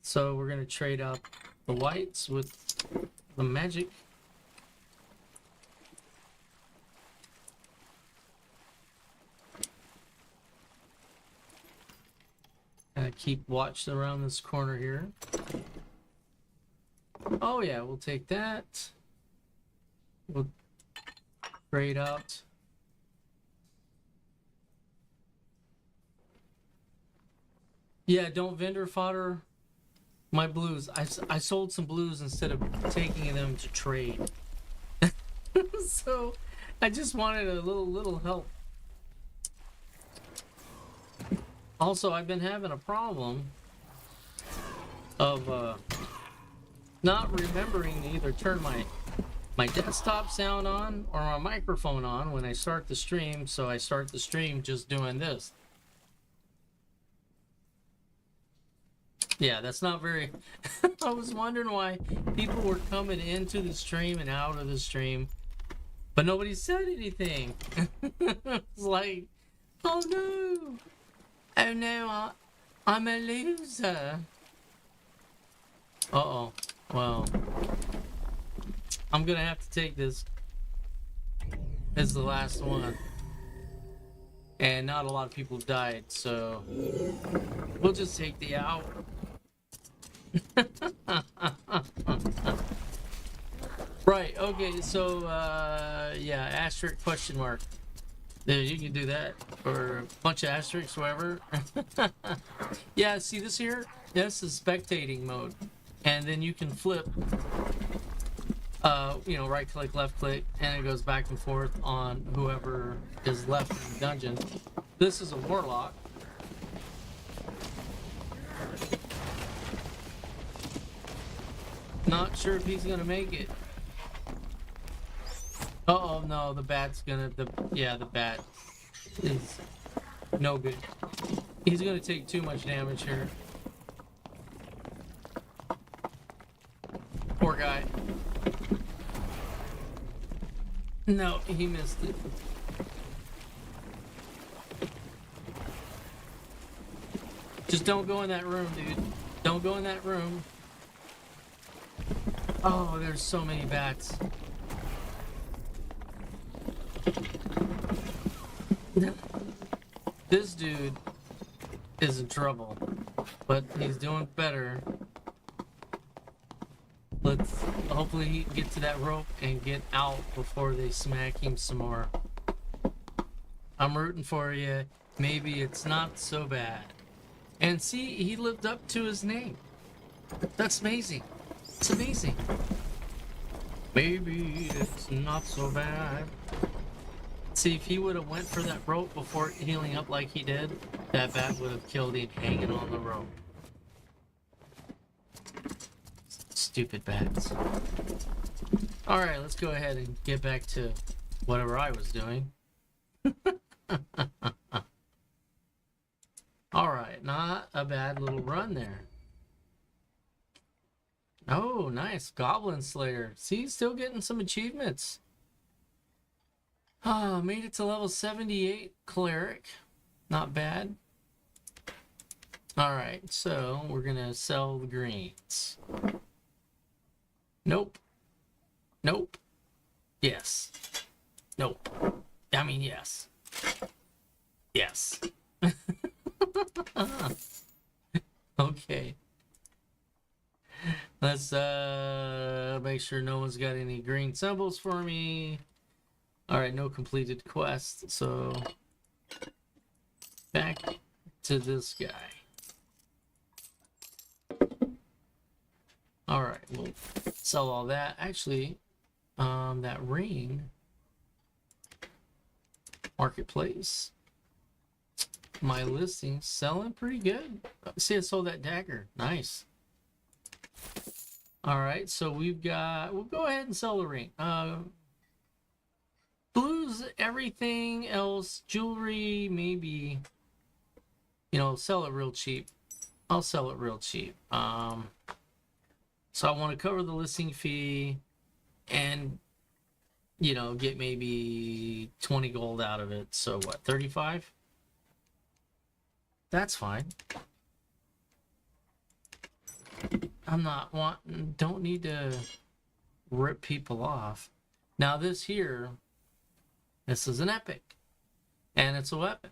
So we're gonna trade up the whites with the magic. Keep watch around this corner here. Oh yeah, we'll take that. We'll trade out. Yeah, don't vendor fodder my blues. I sold some blues instead of taking them to trade. So I just wanted a little help. Also, I've been having a problem of not remembering to either turn my desktop sound on or my microphone on when I start the stream, so I start the stream just doing this. Yeah, that's not very. I was wondering why people were coming into the stream and out of the stream, but nobody said anything. It's like, oh no, oh no, I'm a loser. Uh-oh. Well, I'm gonna have to take this as the last one. And not a lot of people died, so we'll just take the out. Right, okay, so yeah, asterisk question mark. Yeah, you can do that, or a bunch of asterisks, whatever. Yeah, see this here? This is spectating mode. And then you can flip, you know, right click, left click, and it goes back and forth on whoever is left in the dungeon. This is a warlock. Not sure if he's gonna make it. Uh-oh, no, the bat's gonna, yeah, the bat is no good. He's gonna take too much damage here. Poor guy. No, he missed it. Just don't go in that room, dude. Don't go in that room. Oh, there's so many bats. This dude is in trouble, but he's doing better. Let's hopefully he can get to that rope and get out before they smack him some more. I'm rooting for you. Maybe it's not so bad. And see, he lived up to his name. That's amazing. It's amazing. Maybe it's not so bad. See, if he would have went for that rope before healing up like he did, that bat would have killed him hanging on the rope. Stupid bats. Alright, let's go ahead and get back to whatever I was doing. Alright, not a bad little run there. Oh, nice. Goblin Slayer. See, still getting some achievements. Ah, made it to level 78 Cleric. Not bad. Alright, so we're gonna sell the greens. Nope. Nope. Yes. Nope. I mean, yes. Yes. Okay. Let's make sure no one's got any green symbols for me. Alright, no completed quest, so back to this guy. Alright, we'll sell all that. Actually, that ring. Marketplace. My listing selling pretty good. See, I sold that dagger. Nice. Alright, so we'll go ahead and sell the ring. Blues, everything else, jewelry, maybe, you know, sell it real cheap. I'll sell it real cheap. So I want to cover the listing fee and, you know, get maybe 20 gold out of it. So what, 35? That's fine. I'm not wanting, don't need to rip people off. Now this here, this is an epic, and it's a weapon.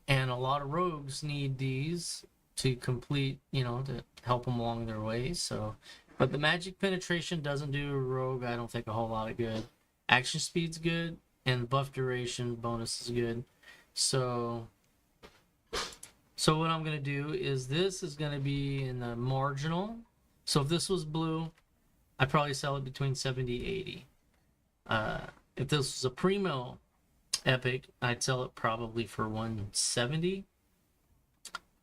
And a lot of rogues need these to complete, you know, to help them along their way. So, but the magic penetration doesn't do a rogue, I don't think, a whole lot of good. Action speed's good, and buff duration bonus is good. So what I'm going to do is this is going to be in the marginal. So if this was blue, I'd probably sell it between 70 80. If this was a primo epic, I'd sell it probably for 170.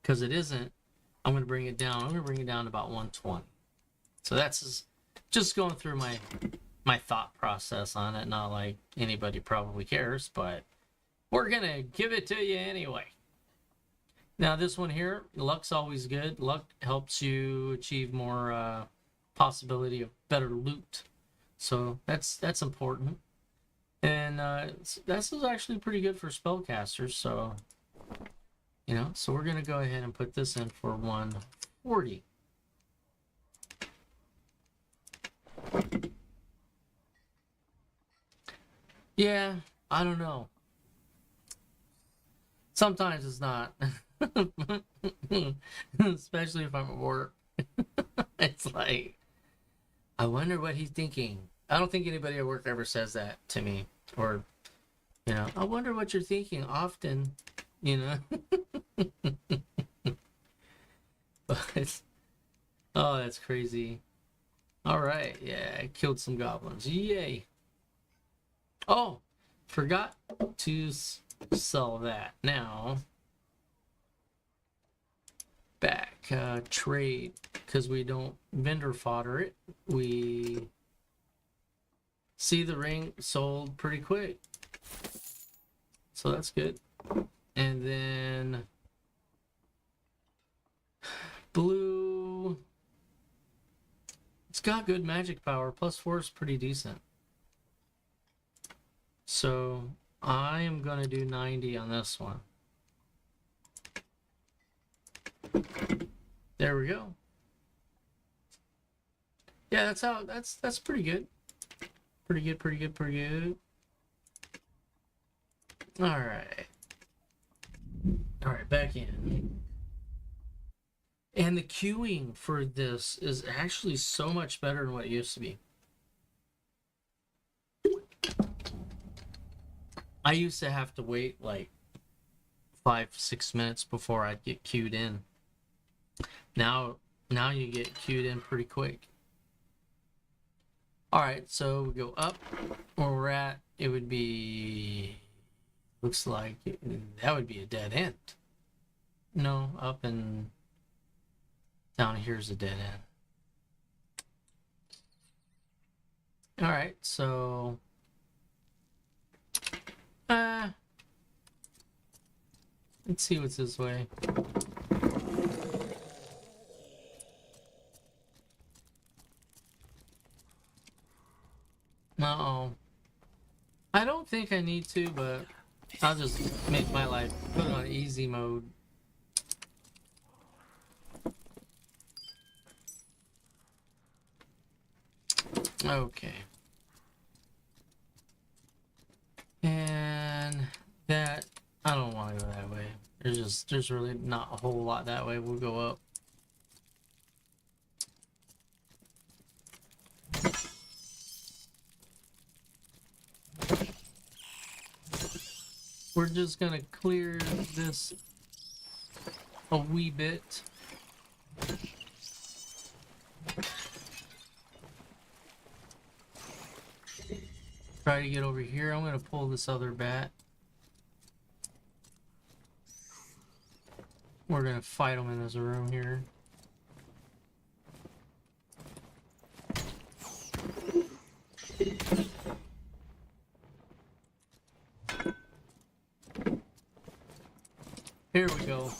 Because it isn't, I'm going to bring it down. I'm going to bring it down to about 120. So that's just going through my thought process on it. Not like anybody probably cares, but we're going to give it to you anyway. Now this one here, luck's always good. Luck helps you achieve more possibility of better loot. So that's important. And this is actually pretty good for spellcasters, so so we're gonna go ahead and put this in for 140. Yeah, I don't know. Sometimes it's not. Especially if I'm at work. It's like, I wonder what he's thinking. I don't think anybody at work ever says that to me. Or, I wonder what you're thinking often, you know. But, oh, that's crazy. All right, yeah, I killed some goblins. Yay. Oh, forgot to sell that. Now, back trade, because we don't vendor fodder it. We see the ring sold pretty quick, so that's good. And then blue, it's got good magic power. +4 is pretty decent. So I am gonna do 90 on this one. There we go. Yeah, that's pretty good. Pretty good. All right, back in. And the queuing for this is actually so much better than what it used to be. I used to have to wait like 5-6 minutes before I'd get queued in. Now you get queued in pretty quick. All right, so we go up where we're at. It would be, looks like that would be a dead end. No, up and down here's a dead end. All right, so let's see what's this way. Uh-oh. I don't think I need to, but I'll just make my life, put it on easy mode. Okay. And that, I don't want to go that way. There's really not a whole lot that way. We'll go up. We're just gonna clear this a wee bit. Try to get over here. I'm gonna pull this other bat. We're gonna fight them in this room here. Here we go.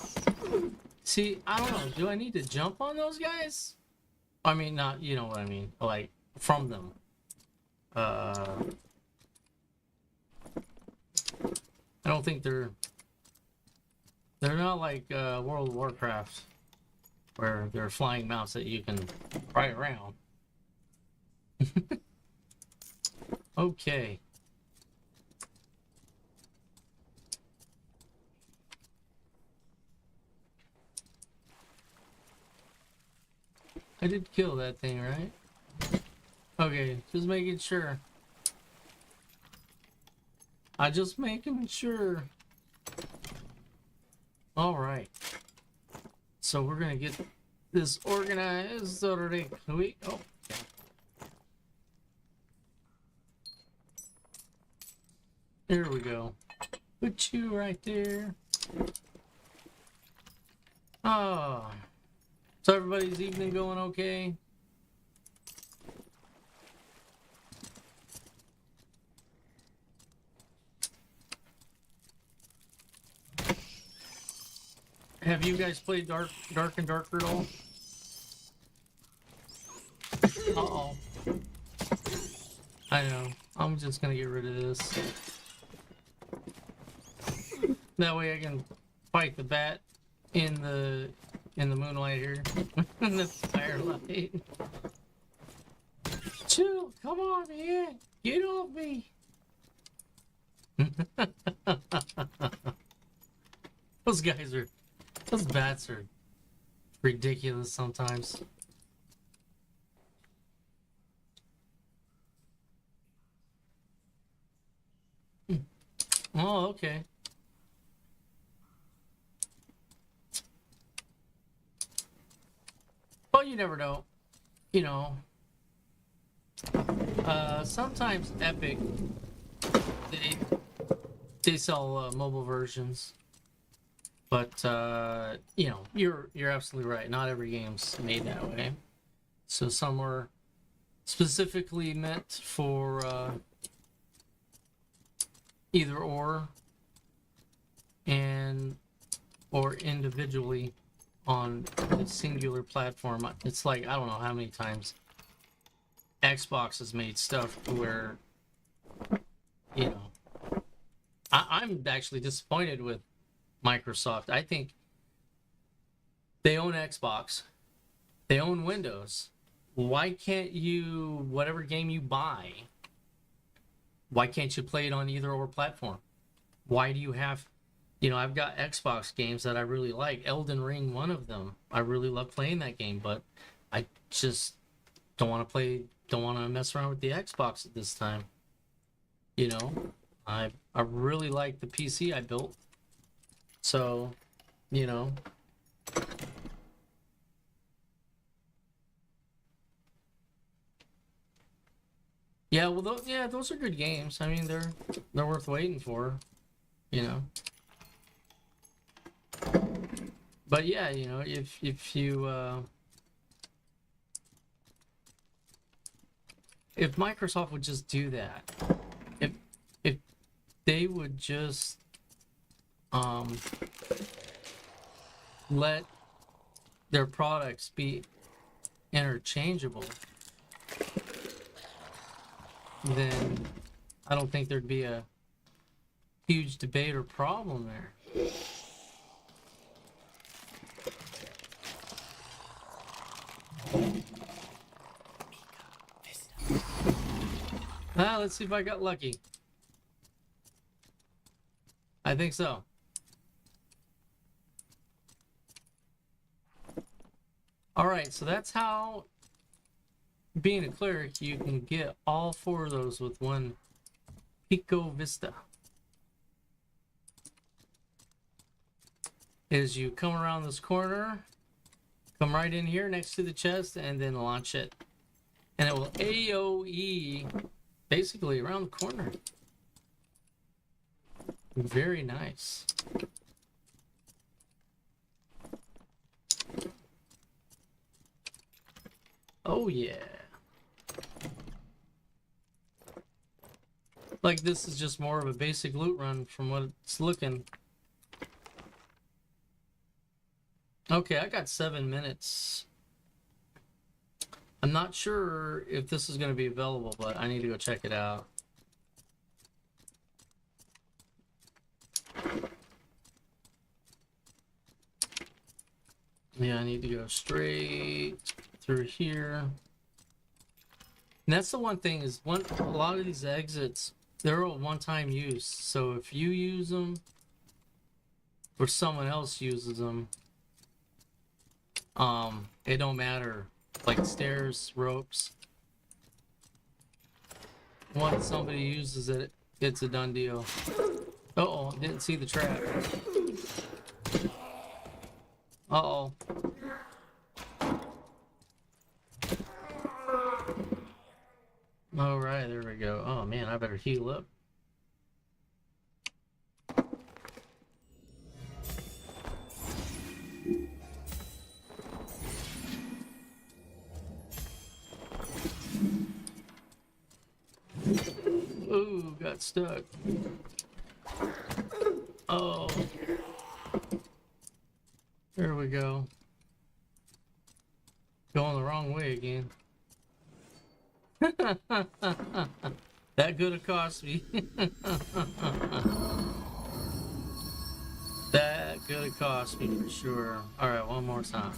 See, I don't know. Do I need to jump on those guys? I mean, not, you know what I mean. Like, from them. I don't think they're not like World of Warcraft, where they're flying mounts that you can ride around. Okay. I did kill that thing, right? Okay, just making sure. I just making sure. All right. So we're gonna get this organized already. Oh. There we go. Put you right there. Oh. So everybody's evening going okay? Have you guys played Dark and Darker at all? Uh-oh. I know. I'm just gonna get rid of this. That way I can fight the bat in the moonlight here. In the firelight. Chill, come on, man. Get off me. Those bats are ridiculous sometimes. Oh, okay. Well, you never know. You know, sometimes Epic, they sell mobile versions, but you know, you're absolutely right. Not every game's made that way. So some are specifically meant for either or individually on a singular platform. It's like, I don't know how many times Xbox has made stuff where, you know, I'm actually disappointed with Microsoft. I think they own Xbox, they own Windows. Why can't you, whatever game you buy, why can't you play it on either or platform? Why do you have, you know, I've got Xbox games that I really like. Elden Ring, one of them. I really love playing that game, but I just don't want to mess around with the Xbox at this time. You know, I really like the PC I built. So, you know. Yeah, well, those are good games. I mean, they're worth waiting for, you know. But yeah, you know, if Microsoft would just do that, if they would just let their products be interchangeable, then I don't think there'd be a huge debate or problem there. Let's see if I got lucky. I think so. Alright, so that's how, being a cleric, you can get all 4 of those with one Pico Vista. Is you come around this corner, come right in here next to the chest, and then launch it. And it will AoE basically around the corner. Very nice. Oh yeah. Like, this is just more of a basic loot run from what it's looking. Okay, I got 7 minutes. I'm not sure if this is going to be available, but I need to go check it out. Yeah, I need to go straight through here. And that's the one thing, is a lot of these exits, they're a one-time use. So if you use them or someone else uses them, it don't matter. Like stairs, ropes. Once somebody uses it, it's a done deal. Uh-oh, didn't see the trap. Uh-oh. Alright, there we go. Oh man, I better heal up. Ooh, got stuck. Oh. There we go. Going the wrong way again. That could have cost me. That could have cost me for sure. Alright, one more time.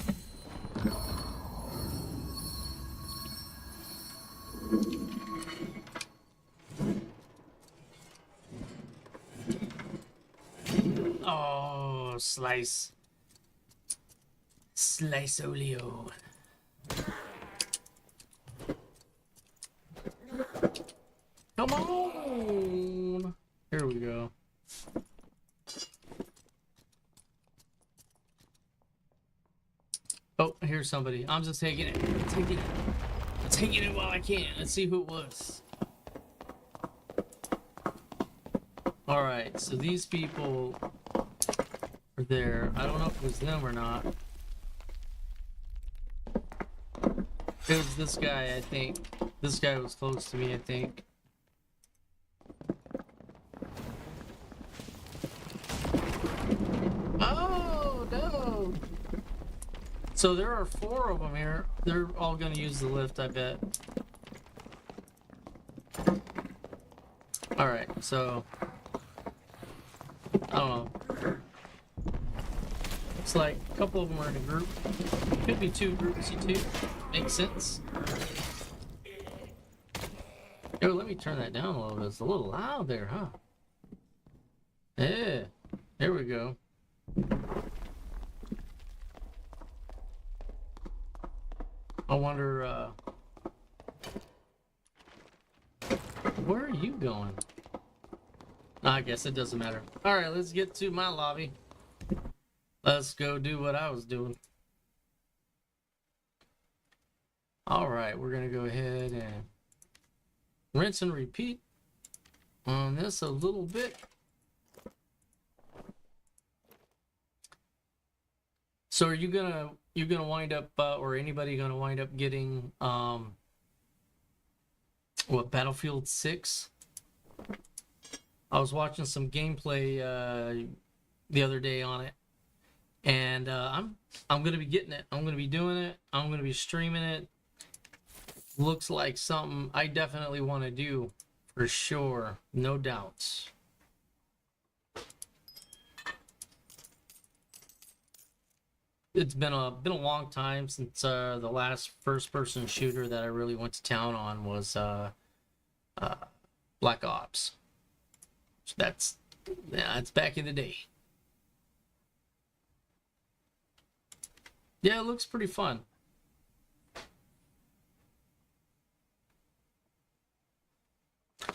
Oh, slice. Slice oleo. Come on! Here we go. Oh, here's somebody. I'm just taking it. Taking it while I can. Let's see who it was. Alright, so these people are there. I don't know if it was them or not. It was this guy, I think. This guy was close to me, I think. Oh, no! So there are 4 of them here. They're all gonna use the lift, I bet. Alright, so... I don't know. Looks like a couple of them are in a group. Could be 2 groups, too. Makes sense. Yo, let me turn that down a little bit. It's a little loud there, huh? Yeah. There we go. I wonder, where are you going? I guess it doesn't matter. Alright, let's get to my lobby. Let's go do what I was doing. Alright, we're gonna go ahead and rinse and repeat on this a little bit. So are you're gonna wind up or anybody gonna wind up getting what, Battlefield 6? I was watching some gameplay the other day on it, and I'm gonna be getting it. I'm gonna be doing it. I'm gonna be streaming it. Looks like something I definitely want to do for sure, no doubts. It's been a long time since the last first-person shooter that I really went to town on was Black Ops. So that's back in the day. Yeah, it looks pretty fun.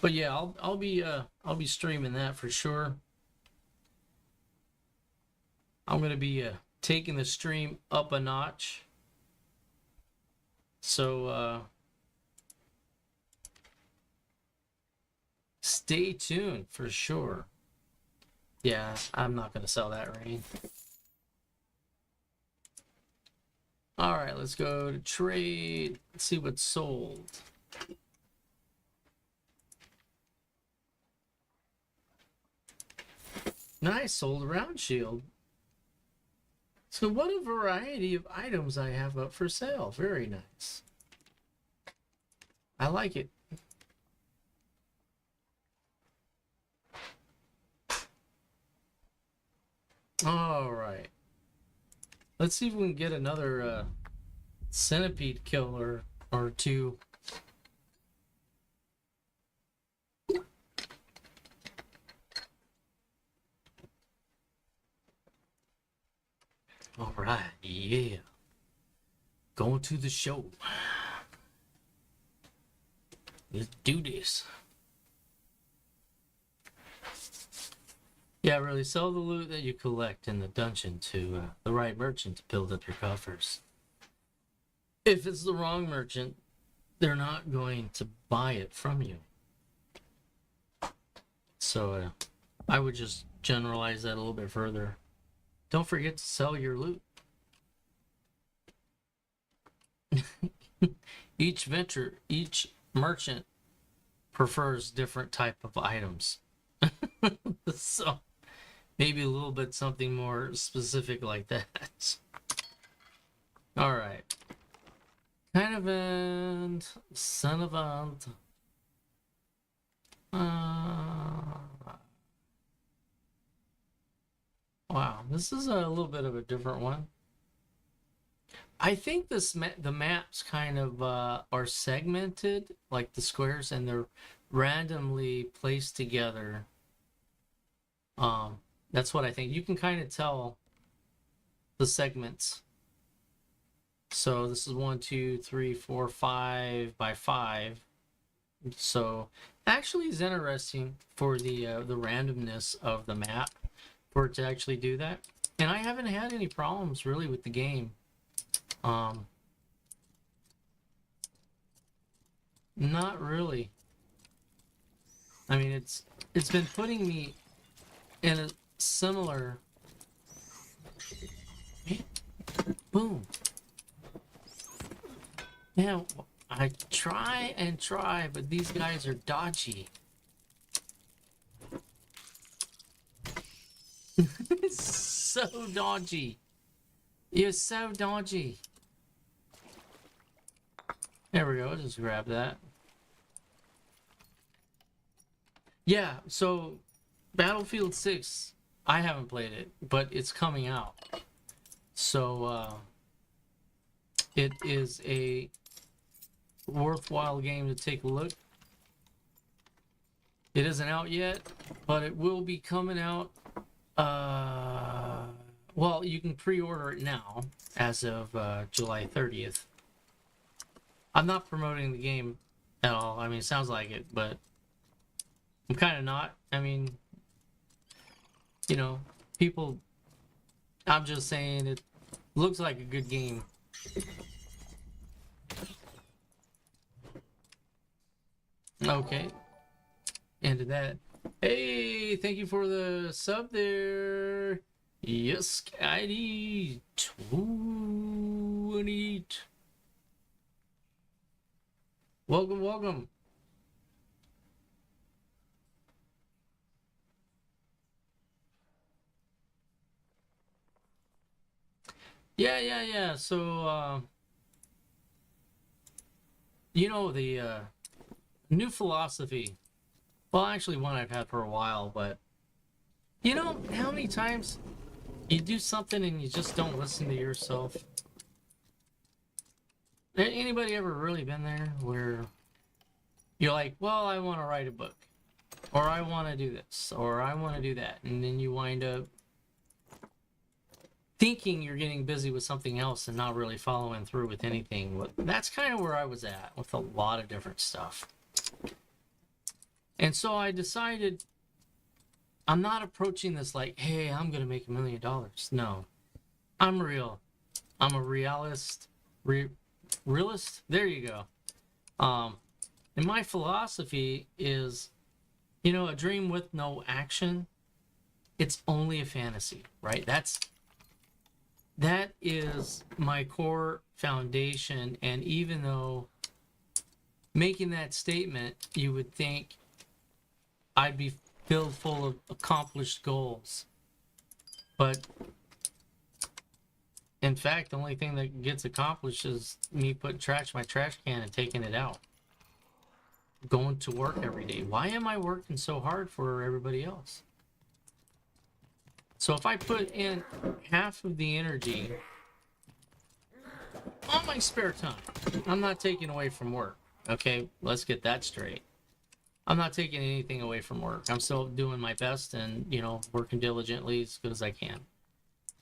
But yeah, I'll be streaming that for sure. I'm gonna be taking the stream up a notch. So stay tuned for sure. Yeah, I'm not gonna sell that ring. All right, let's go to trade. Let's see what's sold. Nice, sold a round shield. So what a variety of items I have up for sale. Very nice. I like it. All right. Let's see if we can get another centipede killer or 2. All right, yeah. Going to the show. Let's do this. Yeah, really, sell the loot that you collect in the dungeon to the right merchant to build up your coffers. If it's the wrong merchant, they're not going to buy it from you. So I would just generalize that a little bit further. Don't forget to sell your loot. Each merchant prefers different type of items. So Maybe a little bit something more specific like that. All right. Kind of and son of a. Wow, this is a little bit of a different one. I think the maps kind of are segmented, like the squares, and they're randomly placed together. That's what I think. You can kind of tell the segments. So this is 1, 2, 3, 4, 5 by 5. So actually, it's interesting for the randomness of the map for it to actually do that. And I haven't had any problems really with the game. Not really. I mean, it's been putting me in a similar. Boom. Yeah, I try and try, but these guys are dodgy. So dodgy. You're so dodgy. There we go. Just grab that. Yeah, so Battlefield 6, I haven't played it, but it's coming out. So it is a worthwhile game to take a look. It isn't out yet, but it will be coming out. Well, you can pre-order it now as of July 30th. I'm not promoting the game at all. I mean, it sounds like it, but I'm kind of not. I mean, you know, people, I'm just saying it looks like a good game. Okay. Ended that. Hey, thank you for the sub there. Yes, ID 28. Welcome, welcome. Yeah. So, you know, the new philosophy. Well, actually, one I've had for a while, but you know how many times you do something and you just don't listen to yourself? Anybody ever really been there where you're like, well, I want to write a book, or I want to do this, or I want to do that, and then you wind up thinking you're getting busy with something else and not really following through with anything. That's kind of where I was at with a lot of different stuff. And so I decided I'm not approaching this like, hey, I'm going to make $1 million. No, I'm real. I'm a realist. Realist? There you go. And my philosophy is, you know, a dream with no action, it's only a fantasy, right? That is my core foundation. And even though making that statement, you would think I'd be filled full of accomplished goals. But in fact, the only thing that gets accomplished is me putting trash in my trash can and taking it out. Going to work every day. Why am I working so hard for everybody else? So if I put in half of the energy on my spare time, I'm not taking away from work. Okay, let's get that straight. I'm not taking anything away from work. I'm still doing my best and, you know, working diligently as good as I can.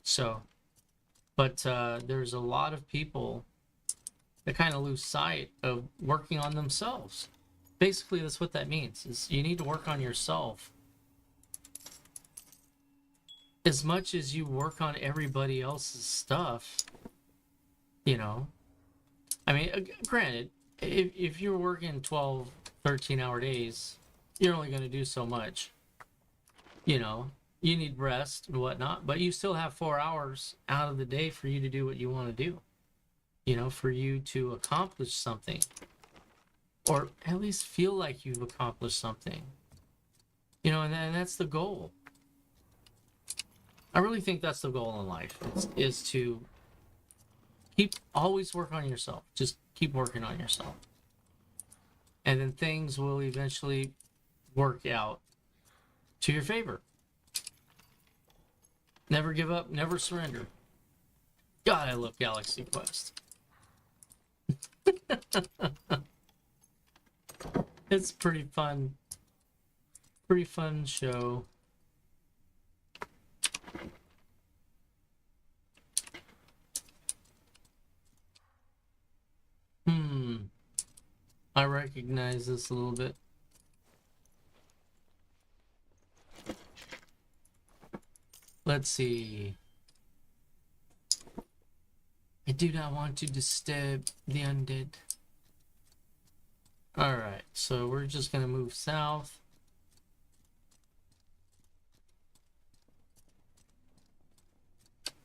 So, but there's a lot of people that kind of lose sight of working on themselves. Basically, that's what that means, is you need to work on yourself as much as you work on everybody else's stuff. You know, I mean, granted, if you're working 12, 13-hour days, you're only going to do so much. You know, you need rest and whatnot, but you still have 4 hours out of the day for you to do what you want to do. You know, for you to accomplish something, or at least feel like you've accomplished something. You know, and that's the goal. I really think that's the goal in life, is to always work on yourself. Just keep working on yourself. And then things will eventually work out to your favor. Never give up, never surrender. God, I love Galaxy Quest. It's pretty fun. Pretty fun show. I recognize this a little bit. Let's see. I do not want to disturb the undead. Alright, so we're just gonna move south.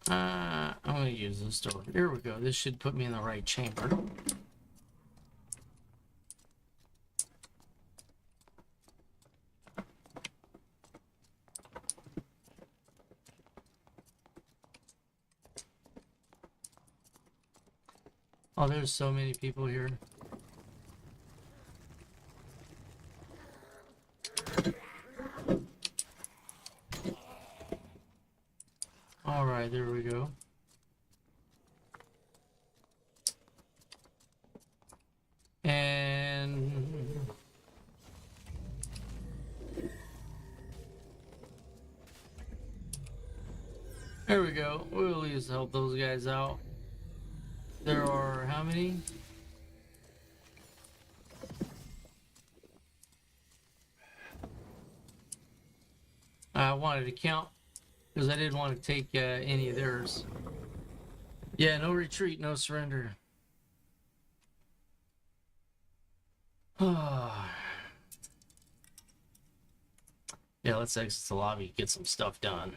I'm gonna use this door. Here we go. This should put me in the right chamber. Oh, there's so many people here. All right, there we go. And there we go. We'll at least help those guys out. There are how many? I wanted to count because I didn't want to take any of theirs. Yeah, no retreat, no surrender. Yeah, let's exit the lobby, get some stuff done.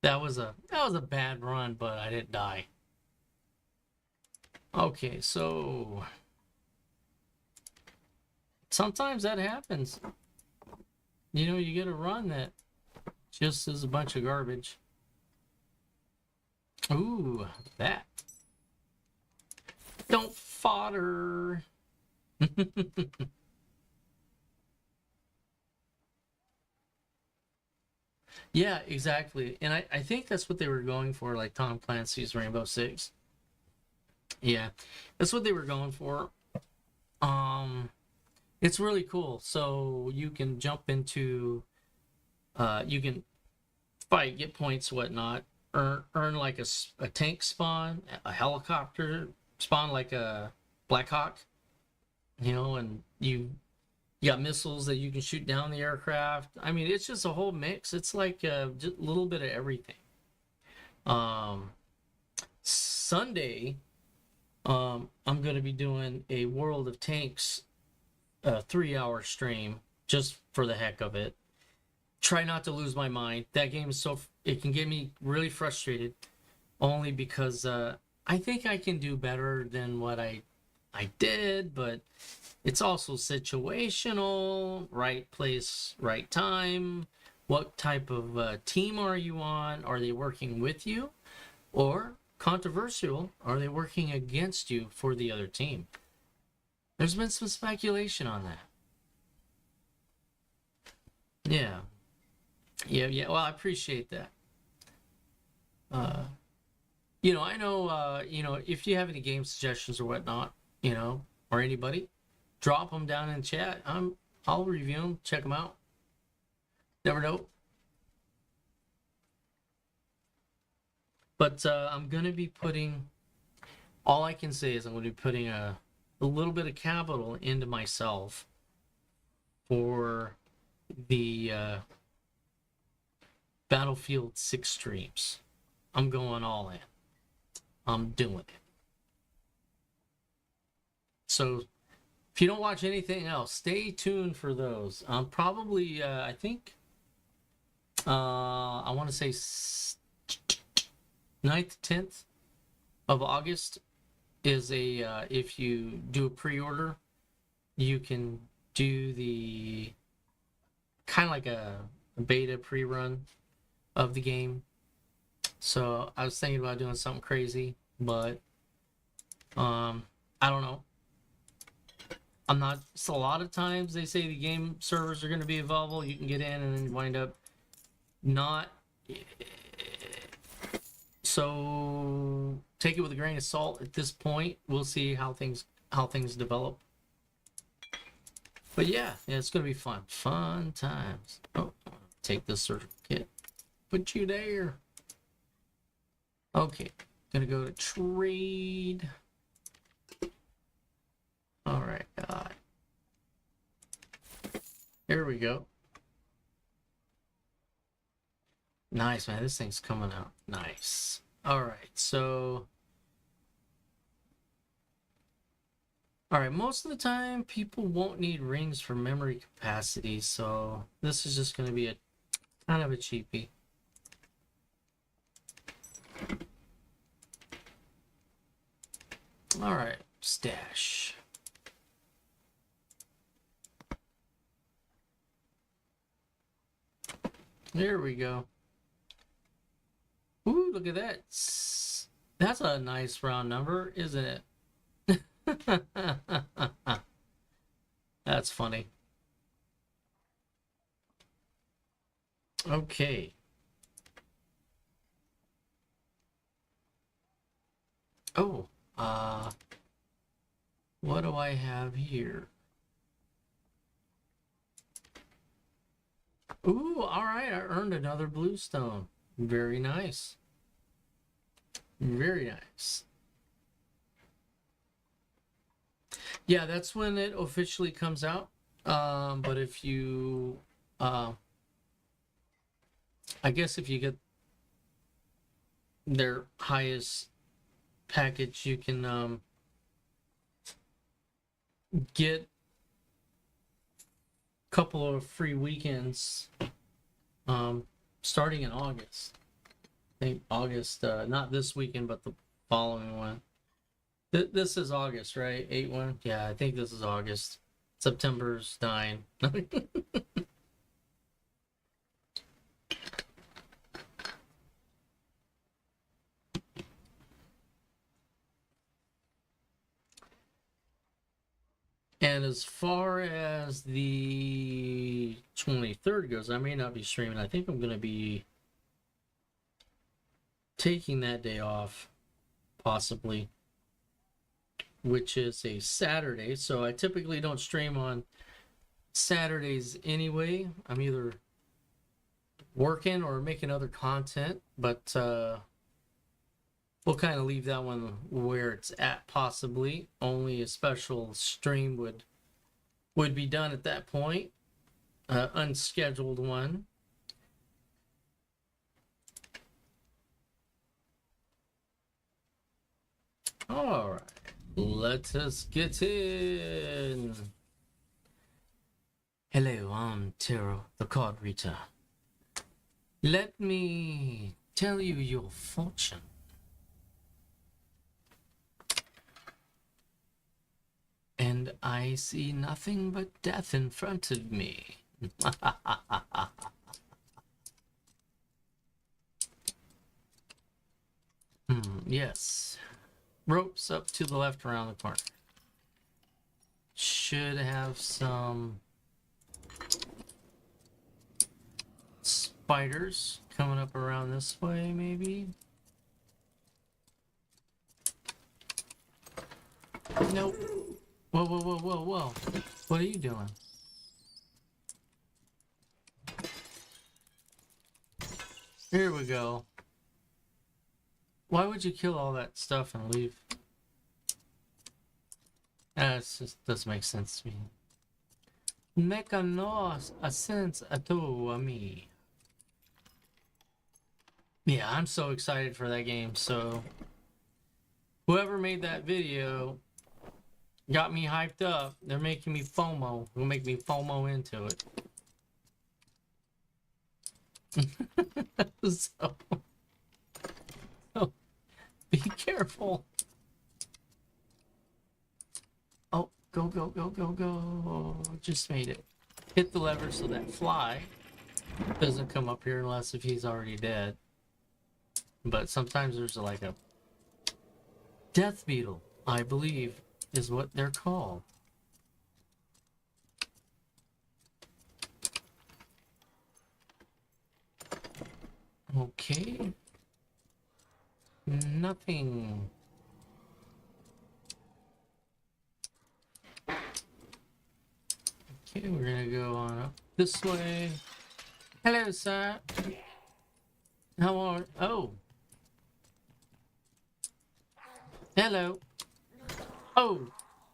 That was a bad run, but I didn't die. Okay, so sometimes that happens. You know, you get a run that just is a bunch of garbage. Ooh, that. Don't fodder. Yeah, exactly. And I think that's what they were going for, like Tom Clancy's Rainbow Six. Yeah, that's what they were going for. It's really cool. So you can jump into, you can fight, get points, whatnot, earn like a tank spawn, a helicopter spawn like a Black Hawk, you know, and you got missiles that you can shoot down the aircraft. I mean, it's just a whole mix. It's like just a little bit of everything. Sunday, I'm going to be doing a World of Tanks 3-hour stream just for the heck of it. Try not to lose my mind. That game is it can get me really frustrated only because I think I can do better than what I did, but it's also situational, right place, right time. What type of team are you on? Are they working with you? Or controversial, are they working against you for the other team? There's been some speculation on that. Yeah. Well, I appreciate that. You know, I know, you know, if you have any game suggestions or whatnot, you know, or anybody, drop them down in chat. I'll review them, check them out. Never know. But I'm gonna be putting. All I can say is I'm gonna be putting a little bit of capital into myself for the Battlefield 6 streams. I'm going all in. I'm doing it. So if you don't watch anything else, stay tuned for those. Probably, I think, I want to say 9th, 10th of August is a, if you do a pre-order, you can do the, kind of like a beta pre-run of the game. So I was thinking about doing something crazy, but I don't know. I'm not. So a lot of times they say the game servers are going to be available. You can get in and then wind up not. So take it with a grain of salt at this point. We'll see how things develop. But yeah, it's gonna be fun. Fun times. Oh, take this surgical kit. Put you there. Okay, gonna go to trade. All right, God. Here we go. Nice, man. This thing's coming out nice. All right, so. All right, most of the time people won't need rings for memory capacity, so this is just going to be a kind of a cheapie. All right, stash. There we go. Ooh, look at that. That's a nice round number, isn't it? That's funny. Okay. Oh, what do I have here? Ooh, all right, I earned another bluestone. Very nice. Very nice. Yeah, that's when it officially comes out. But if you, I guess if you get their highest package, you can get a couple of free weekends starting in August. I think August, not this weekend, but the following one. This is August, right? 8-1? Yeah, I think this is August. September's 9. And as far as the 23rd goes, I may not be streaming. I think I'm going to be taking that day off, possibly, which is a Saturday. So I typically don't stream on Saturdays anyway. I'm either working or making other content, but we'll kind of leave that one where it's at, possibly. Only a special stream would be done at that point. Unscheduled one. All right, let us get in. Hello, I'm Tero, the card reader. Let me tell you your fortune. And I see nothing but death in front of me. Yes. Ropes up to the left around the corner. Should have some spiders coming up around this way, maybe. Nope. Whoa, whoa, whoa, whoa, whoa. What are you doing? Here we go. Why would you kill all that stuff and leave? It just doesn't make sense to me. Make no sense at all to me. Yeah, I'm so excited for that game. So, whoever made that video got me hyped up. They're making me FOMO. Will make me FOMO into it. so, be careful. Oh, go. Just made it. Hit the lever so that fly Doesn't come up here unless if he's already dead. But sometimes there's like a death beetle, I believe, is what they're called. Okay. Nothing. Okay, we're gonna go on up this way. Hello, sir. How are... Oh. Hello. Oh,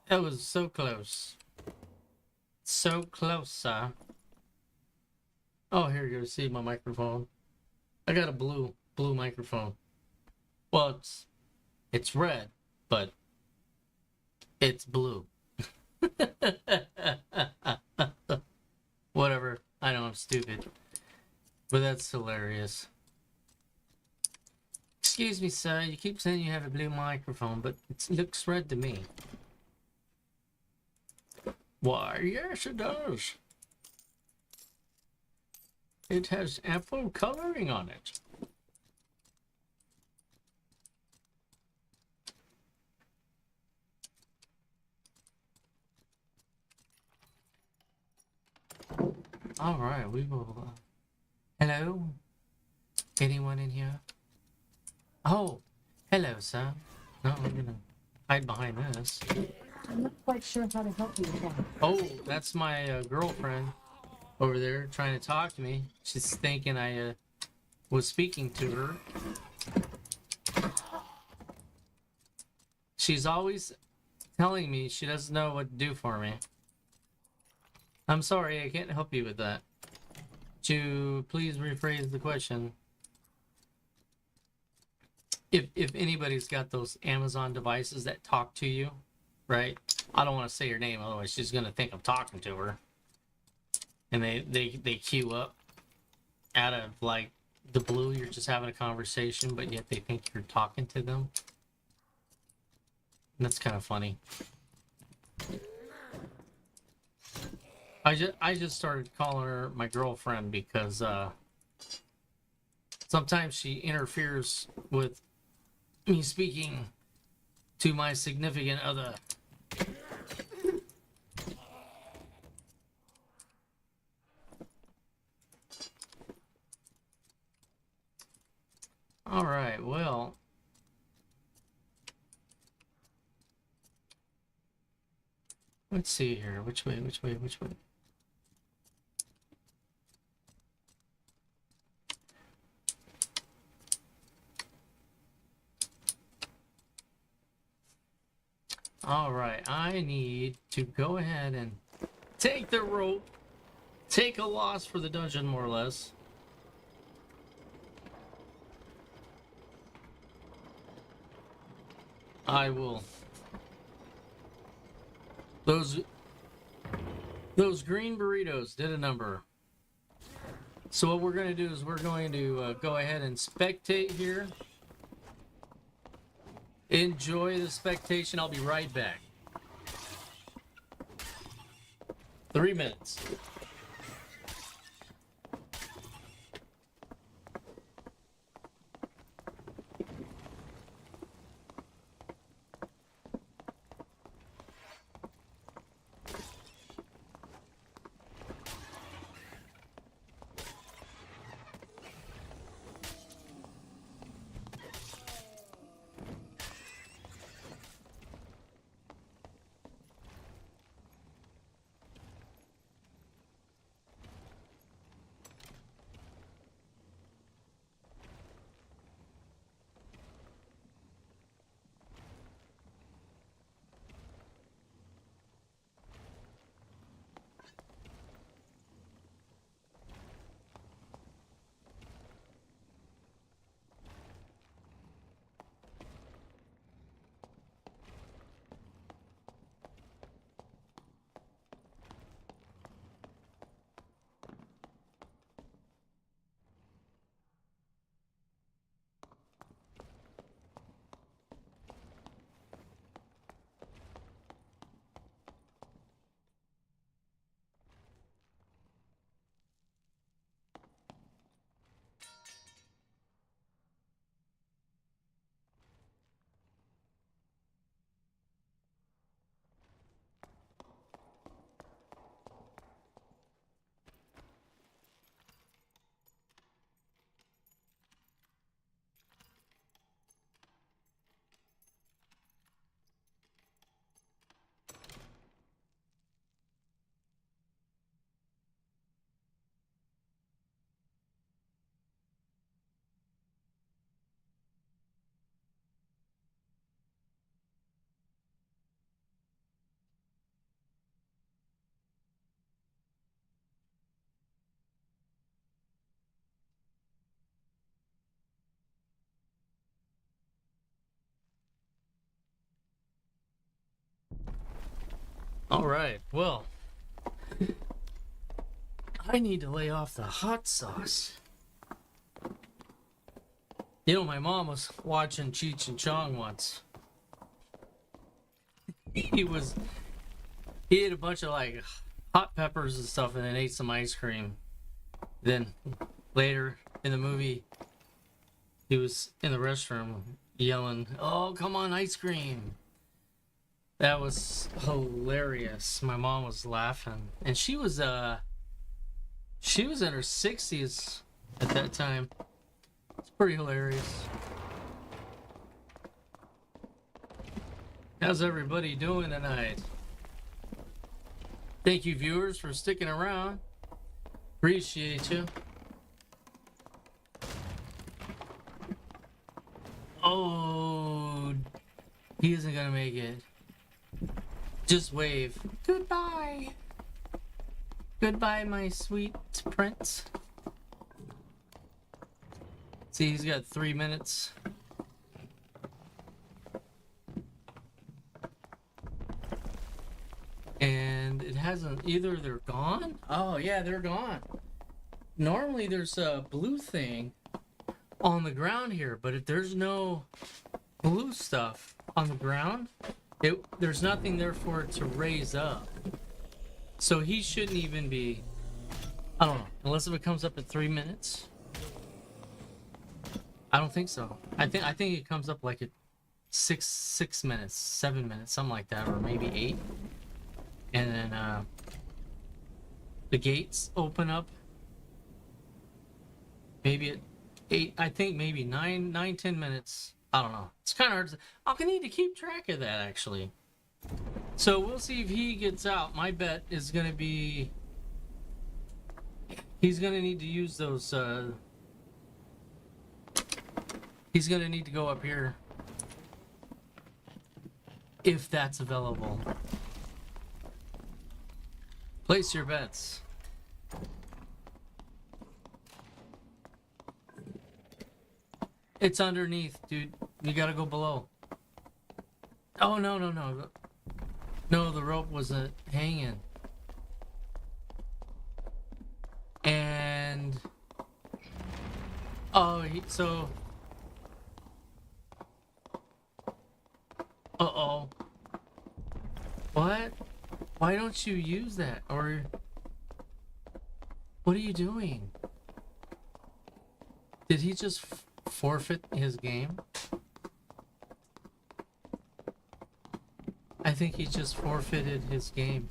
that was so close. So close, sir. Oh, here you go. See my microphone. I got a blue microphone. Well, it's red, but it's blue. Whatever. I know I'm stupid, but that's hilarious. Excuse me, sir. You keep saying you have a blue microphone, but it looks red to me. Why, yes, it does. It has apple coloring on it. All right, we will. Hello? Anyone in here? Oh, hello, sir. No, I'm gonna hide behind this. I'm not quite sure how to help you with that. Oh, that's my girlfriend over there trying to talk to me. She's thinking I was speaking to her. She's always telling me she doesn't know what to do for me. I'm sorry, I can't help you with that. Could you please rephrase the question? If anybody's got those Amazon devices that talk to you, right? I don't want to say her name, otherwise she's gonna think I'm talking to her. And they queue up out of like the blue. You're just having a conversation, but yet they think you're talking to them. And that's kind of funny. I just started calling her my girlfriend because sometimes she interferes with me speaking to my significant other. All right, well, let's see here. Which way? Which way? Which way? All right, I need to go ahead and take the rope, take a loss for the dungeon, more or less. I will. Those green burritos did a number. So what we're going to do is we're going to go ahead and spectate here. Enjoy the spectation. I'll be right back. 3 minutes. All right, well, I need to lay off the hot sauce. You know, my mom was watching Cheech and Chong once. He ate a bunch of like hot peppers and stuff and then ate some ice cream. Then later in the movie, he was in the restroom yelling, "Oh, come on, ice cream." That was hilarious. My mom was laughing. And she was in her 60s at that time. It's pretty hilarious. How's everybody doing tonight? Thank you, viewers, for sticking around. Appreciate you. Oh, he isn't gonna make it. Just wave. Goodbye. Goodbye, my sweet prince. See, he's got 3 minutes. And it hasn't, either they're gone? Oh yeah, they're gone. Normally there's a blue thing on the ground here, but if there's no blue stuff on the ground, there's nothing there for it to raise up. So he shouldn't even be, I don't know, unless if it comes up in 3 minutes. I don't think so. I think it comes up like at 6 minutes, 7 minutes, something like that, or maybe 8. And then the gates open up maybe at 8, I think maybe 10 minutes. I don't know. It's kind of hard to, I'll need to keep track of that actually. So we'll see if he gets out. My bet is going to be he's going to need to use those he's going to need to go up here if that's available. Place your bets. It's underneath, dude. You gotta go below. Oh, no. No, the rope wasn't hanging. And... oh, so... uh-oh. What? Why don't you use that? Or... what are you doing? Did he just forfeit his game? I think he just forfeited his game.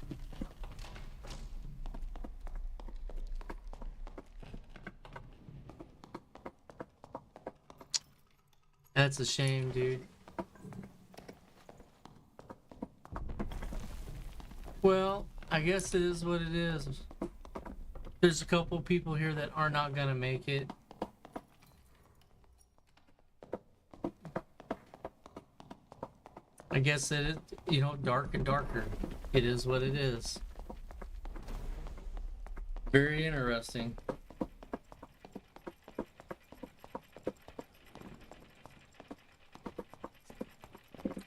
That's a shame, dude. Well, I guess it is what it is. There's a couple people here that are not gonna make it. I guess it is, you know, dark and darker. It is what it is. Very interesting.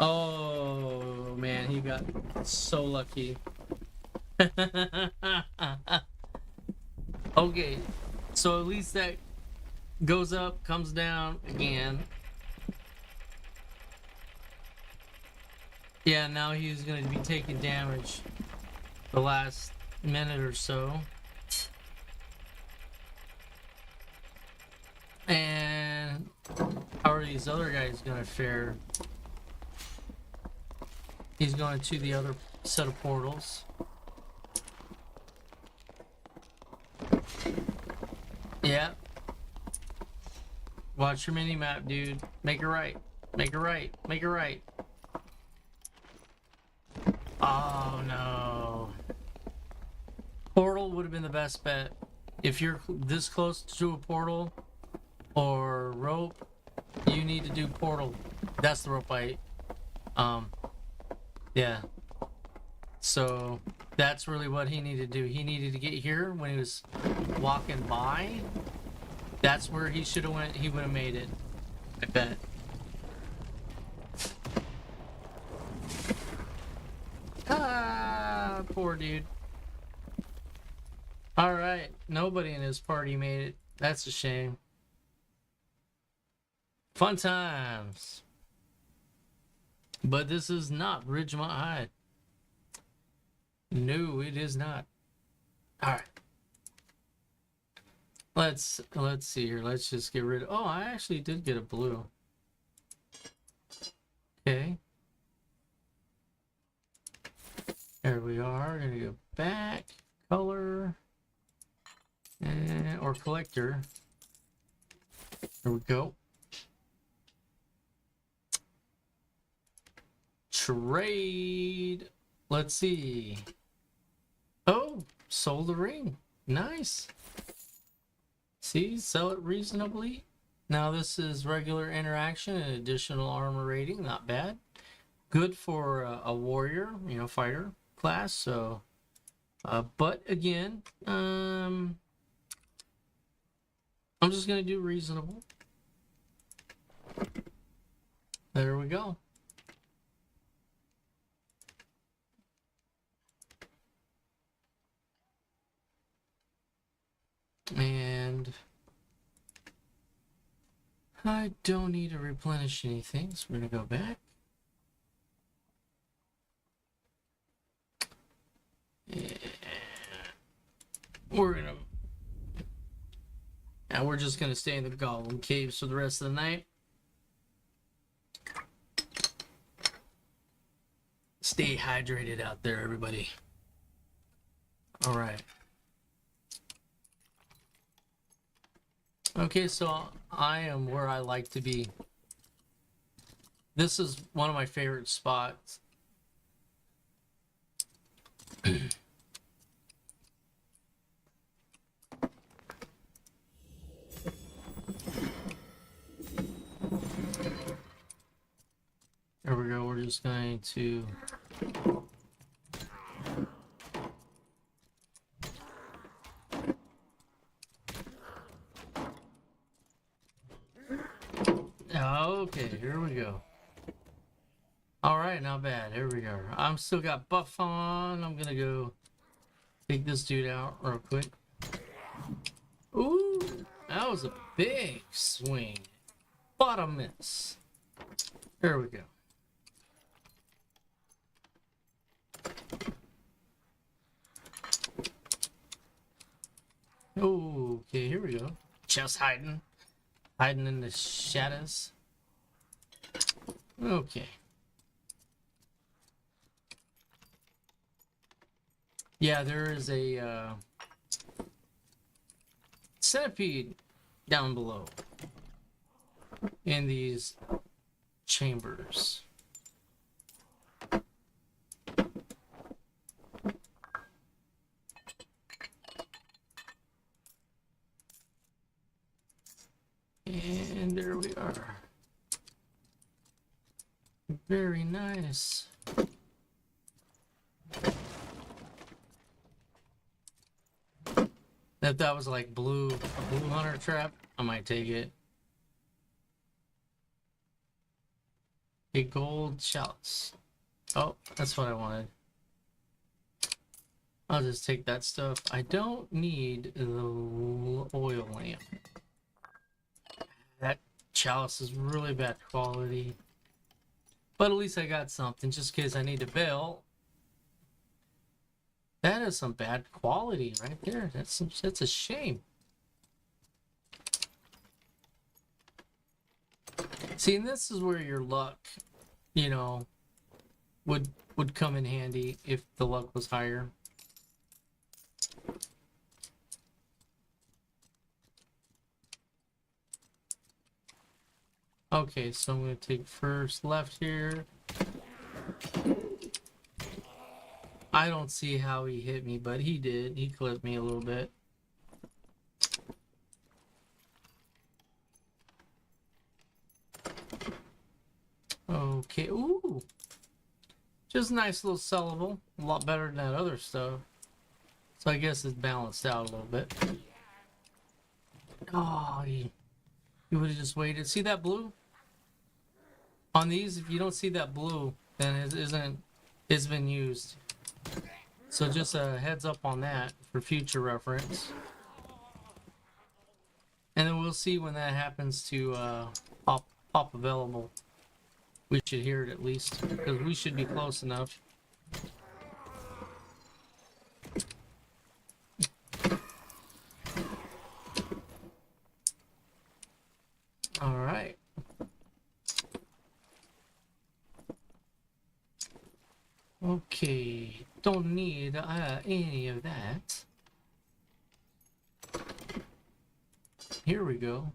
Oh man, he got so lucky. Okay, so at least that goes up, comes down again. Yeah, now he's going to be taking damage the last minute or so. And how are these other guys going to fare? He's going to the other set of portals. Yeah. Watch your mini-map, dude. Make it right. Make it right. Make it right. Oh, no. Portal would have been the best bet. If you're this close to a portal or rope, you need to do portal. That's the rope I... yeah. So, that's really what he needed to do. He needed to get here when he was walking by. That's where he should have went. He would have made it. I bet. Ah! poor dude. Alright, nobody in his party made it. That's a shame. Fun times. But this is not Ridgemont High. No, it is not. Alright. Let's see here. Let's just get rid of... Oh, I actually did get a blue. Okay. There we are. Gonna go back. Color. And, or collector. There we go. Trade. Let's see. Oh, sold the ring. Nice. See, sell it reasonably. Now this is regular interaction and additional armor rating. Not bad. Good for a warrior, you know, fighter class. So, but again, I'm just gonna do reasonable. There we go. And I don't need to replenish anything, so we're gonna go back. And we're just gonna stay in the Goblin Caves for the rest of the night. Stay hydrated out there, everybody. All right. Okay, so I am where I like to be. This is one of my favorite spots. There we go. We're just going to... Okay, here we go. Alright, not bad. Here we go. I'm still got buff on. I'm gonna go take this dude out real quick. Ooh, that was a big swing. Bottom miss. There we go. Okay, here we go. Just hiding. Hiding in the shadows. Okay. Yeah, there is a centipede down below in these chambers. And there we are. Very nice. If that was like a blue hunter trap, I might take it. A gold chalice. Oh, that's what I wanted. I'll just take that stuff. I don't need the oil lamp. That chalice is really bad quality. But at least I got something just in case I need to bail. That is some bad quality right there. That's a shame. See, and this is where your luck, you know, would come in handy if the luck was higher. Okay, so I'm going to take first left here. I don't see how he hit me, but he did. He clipped me a little bit. Okay, ooh. Just a nice little sellable. A lot better than that other stuff. So I guess it's balanced out a little bit. Oh, you would have just waited. See that blue? On these, if you don't see that blue, then it's been used. So just a heads up on that for future reference. And then we'll see when that happens to pop available. We should hear it at least, because we should be close enough. All right. Okay, don't need any of that. Here we go.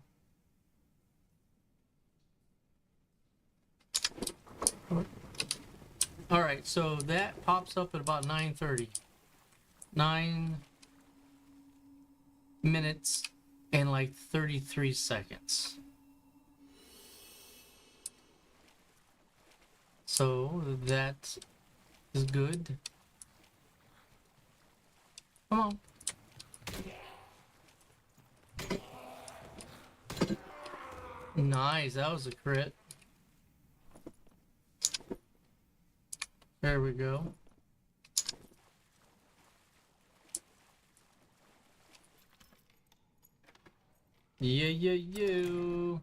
All right, so that pops up at about 9:30. 9 minutes and like 33 seconds. So that is good. Come on. Nice, that was a crit. There we go. Yeah.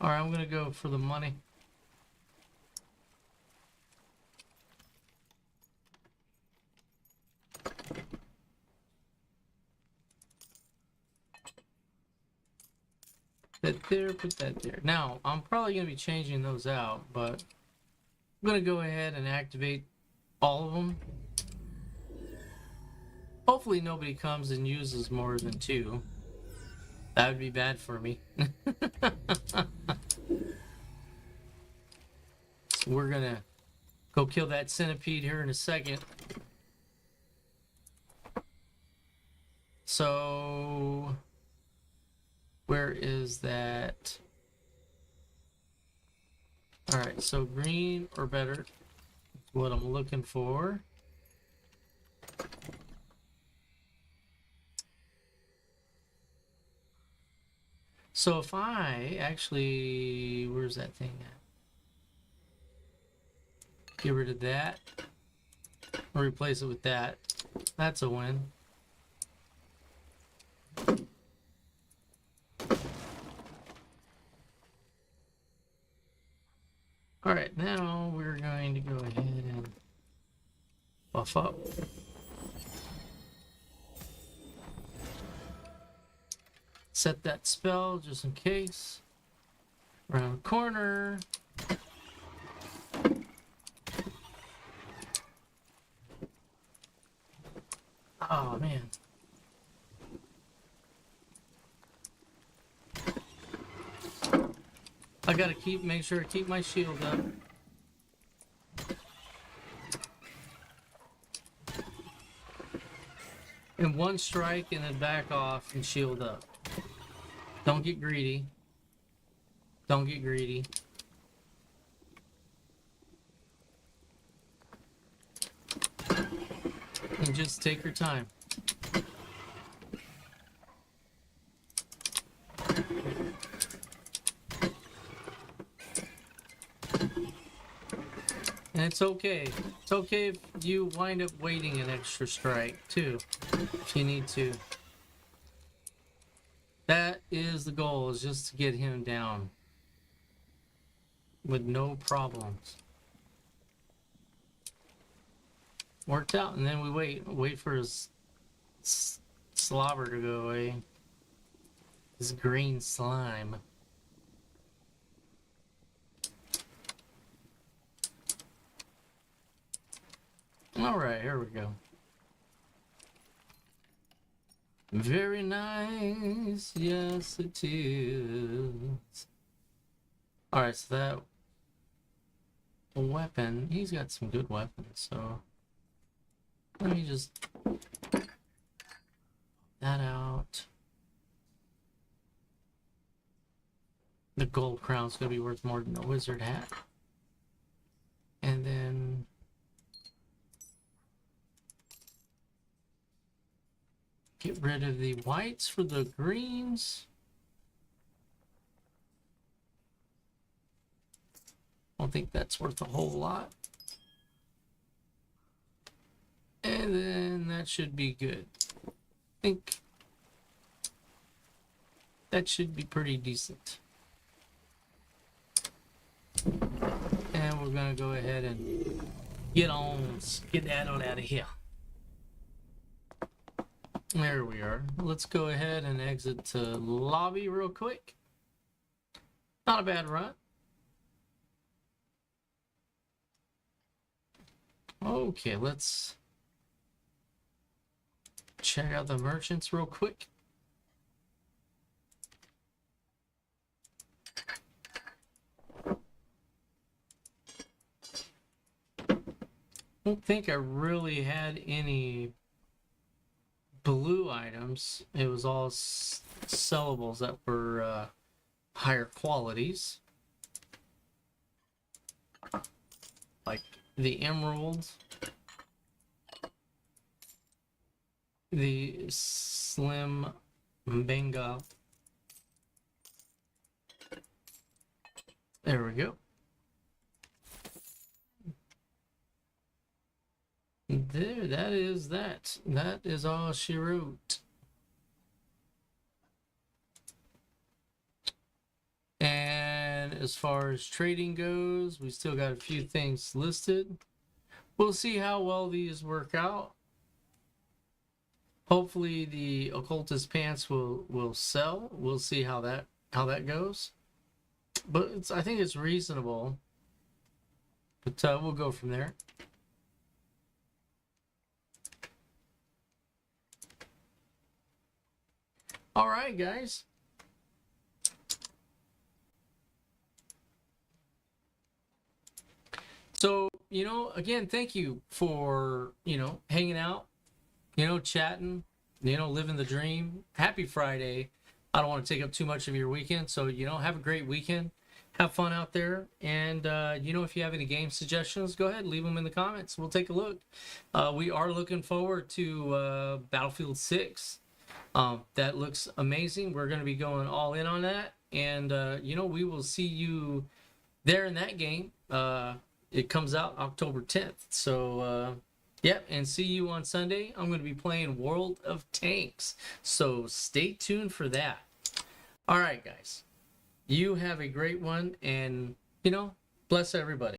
Alright, I'm gonna go for the money. That there, put that there. Now, I'm probably gonna be changing those out, but I'm gonna go ahead and activate all of them. Hopefully nobody comes and uses more than 2. That would be bad for me. So we're gonna go kill that centipede here in a second. So where is that? All right, so green or better is what I'm looking for. So if I actually, where's that thing at? Get rid of that, or replace it with that. That's a win. All right, now we're going to go ahead and buff up. Set that spell just in case. Around the corner. Oh man. I gotta make sure I keep my shield up. And one strike and then back off and shield up. Don't get greedy. Don't get greedy. And just take your time. And it's okay. It's okay if you wind up waiting an extra strike, too, if you need to. That is the goal, is just to get him down with no problems. Worked out, and then we wait for his slobber to go away. His green slime. Alright, here we go. Very nice, yes it is. Alright, so that weapon, he's got some good weapons, so let me just that out. The gold crown's gonna be worth more than the wizard hat. And then get rid of the whites for the greens. don't think that's worth a whole lot. And then that should be good. I think that should be pretty decent. And we're gonna go ahead and get that on out of here. There we are. Let's go ahead and exit to lobby real quick. Not a bad run. Okay, let's check out the merchants real quick. I don't think I really had any blue items. It was all sellables that were higher qualities, like the emerald, the slim benga. There we go. There, that is that. That is all she wrote. And as far as trading goes, we still got a few things listed. We'll see how well these work out. Hopefully the occultist pants will sell. We'll see how that goes. But I think it's reasonable. But we'll go from there. All right, guys. So, again, thank you for, hanging out, chatting, living the dream. Happy Friday. I don't want to take up too much of your weekend. So, have a great weekend. Have fun out there. And, if you have any game suggestions, go ahead, leave them in the comments. We'll take a look. We are looking forward to Battlefield 6. That looks amazing. We're going to be going all in on that. And, we will see you there in that game. It comes out October 10th. So, and see you on Sunday. I'm going to be playing World of Tanks. So stay tuned for that. All right, guys. You have a great one. And, bless everybody.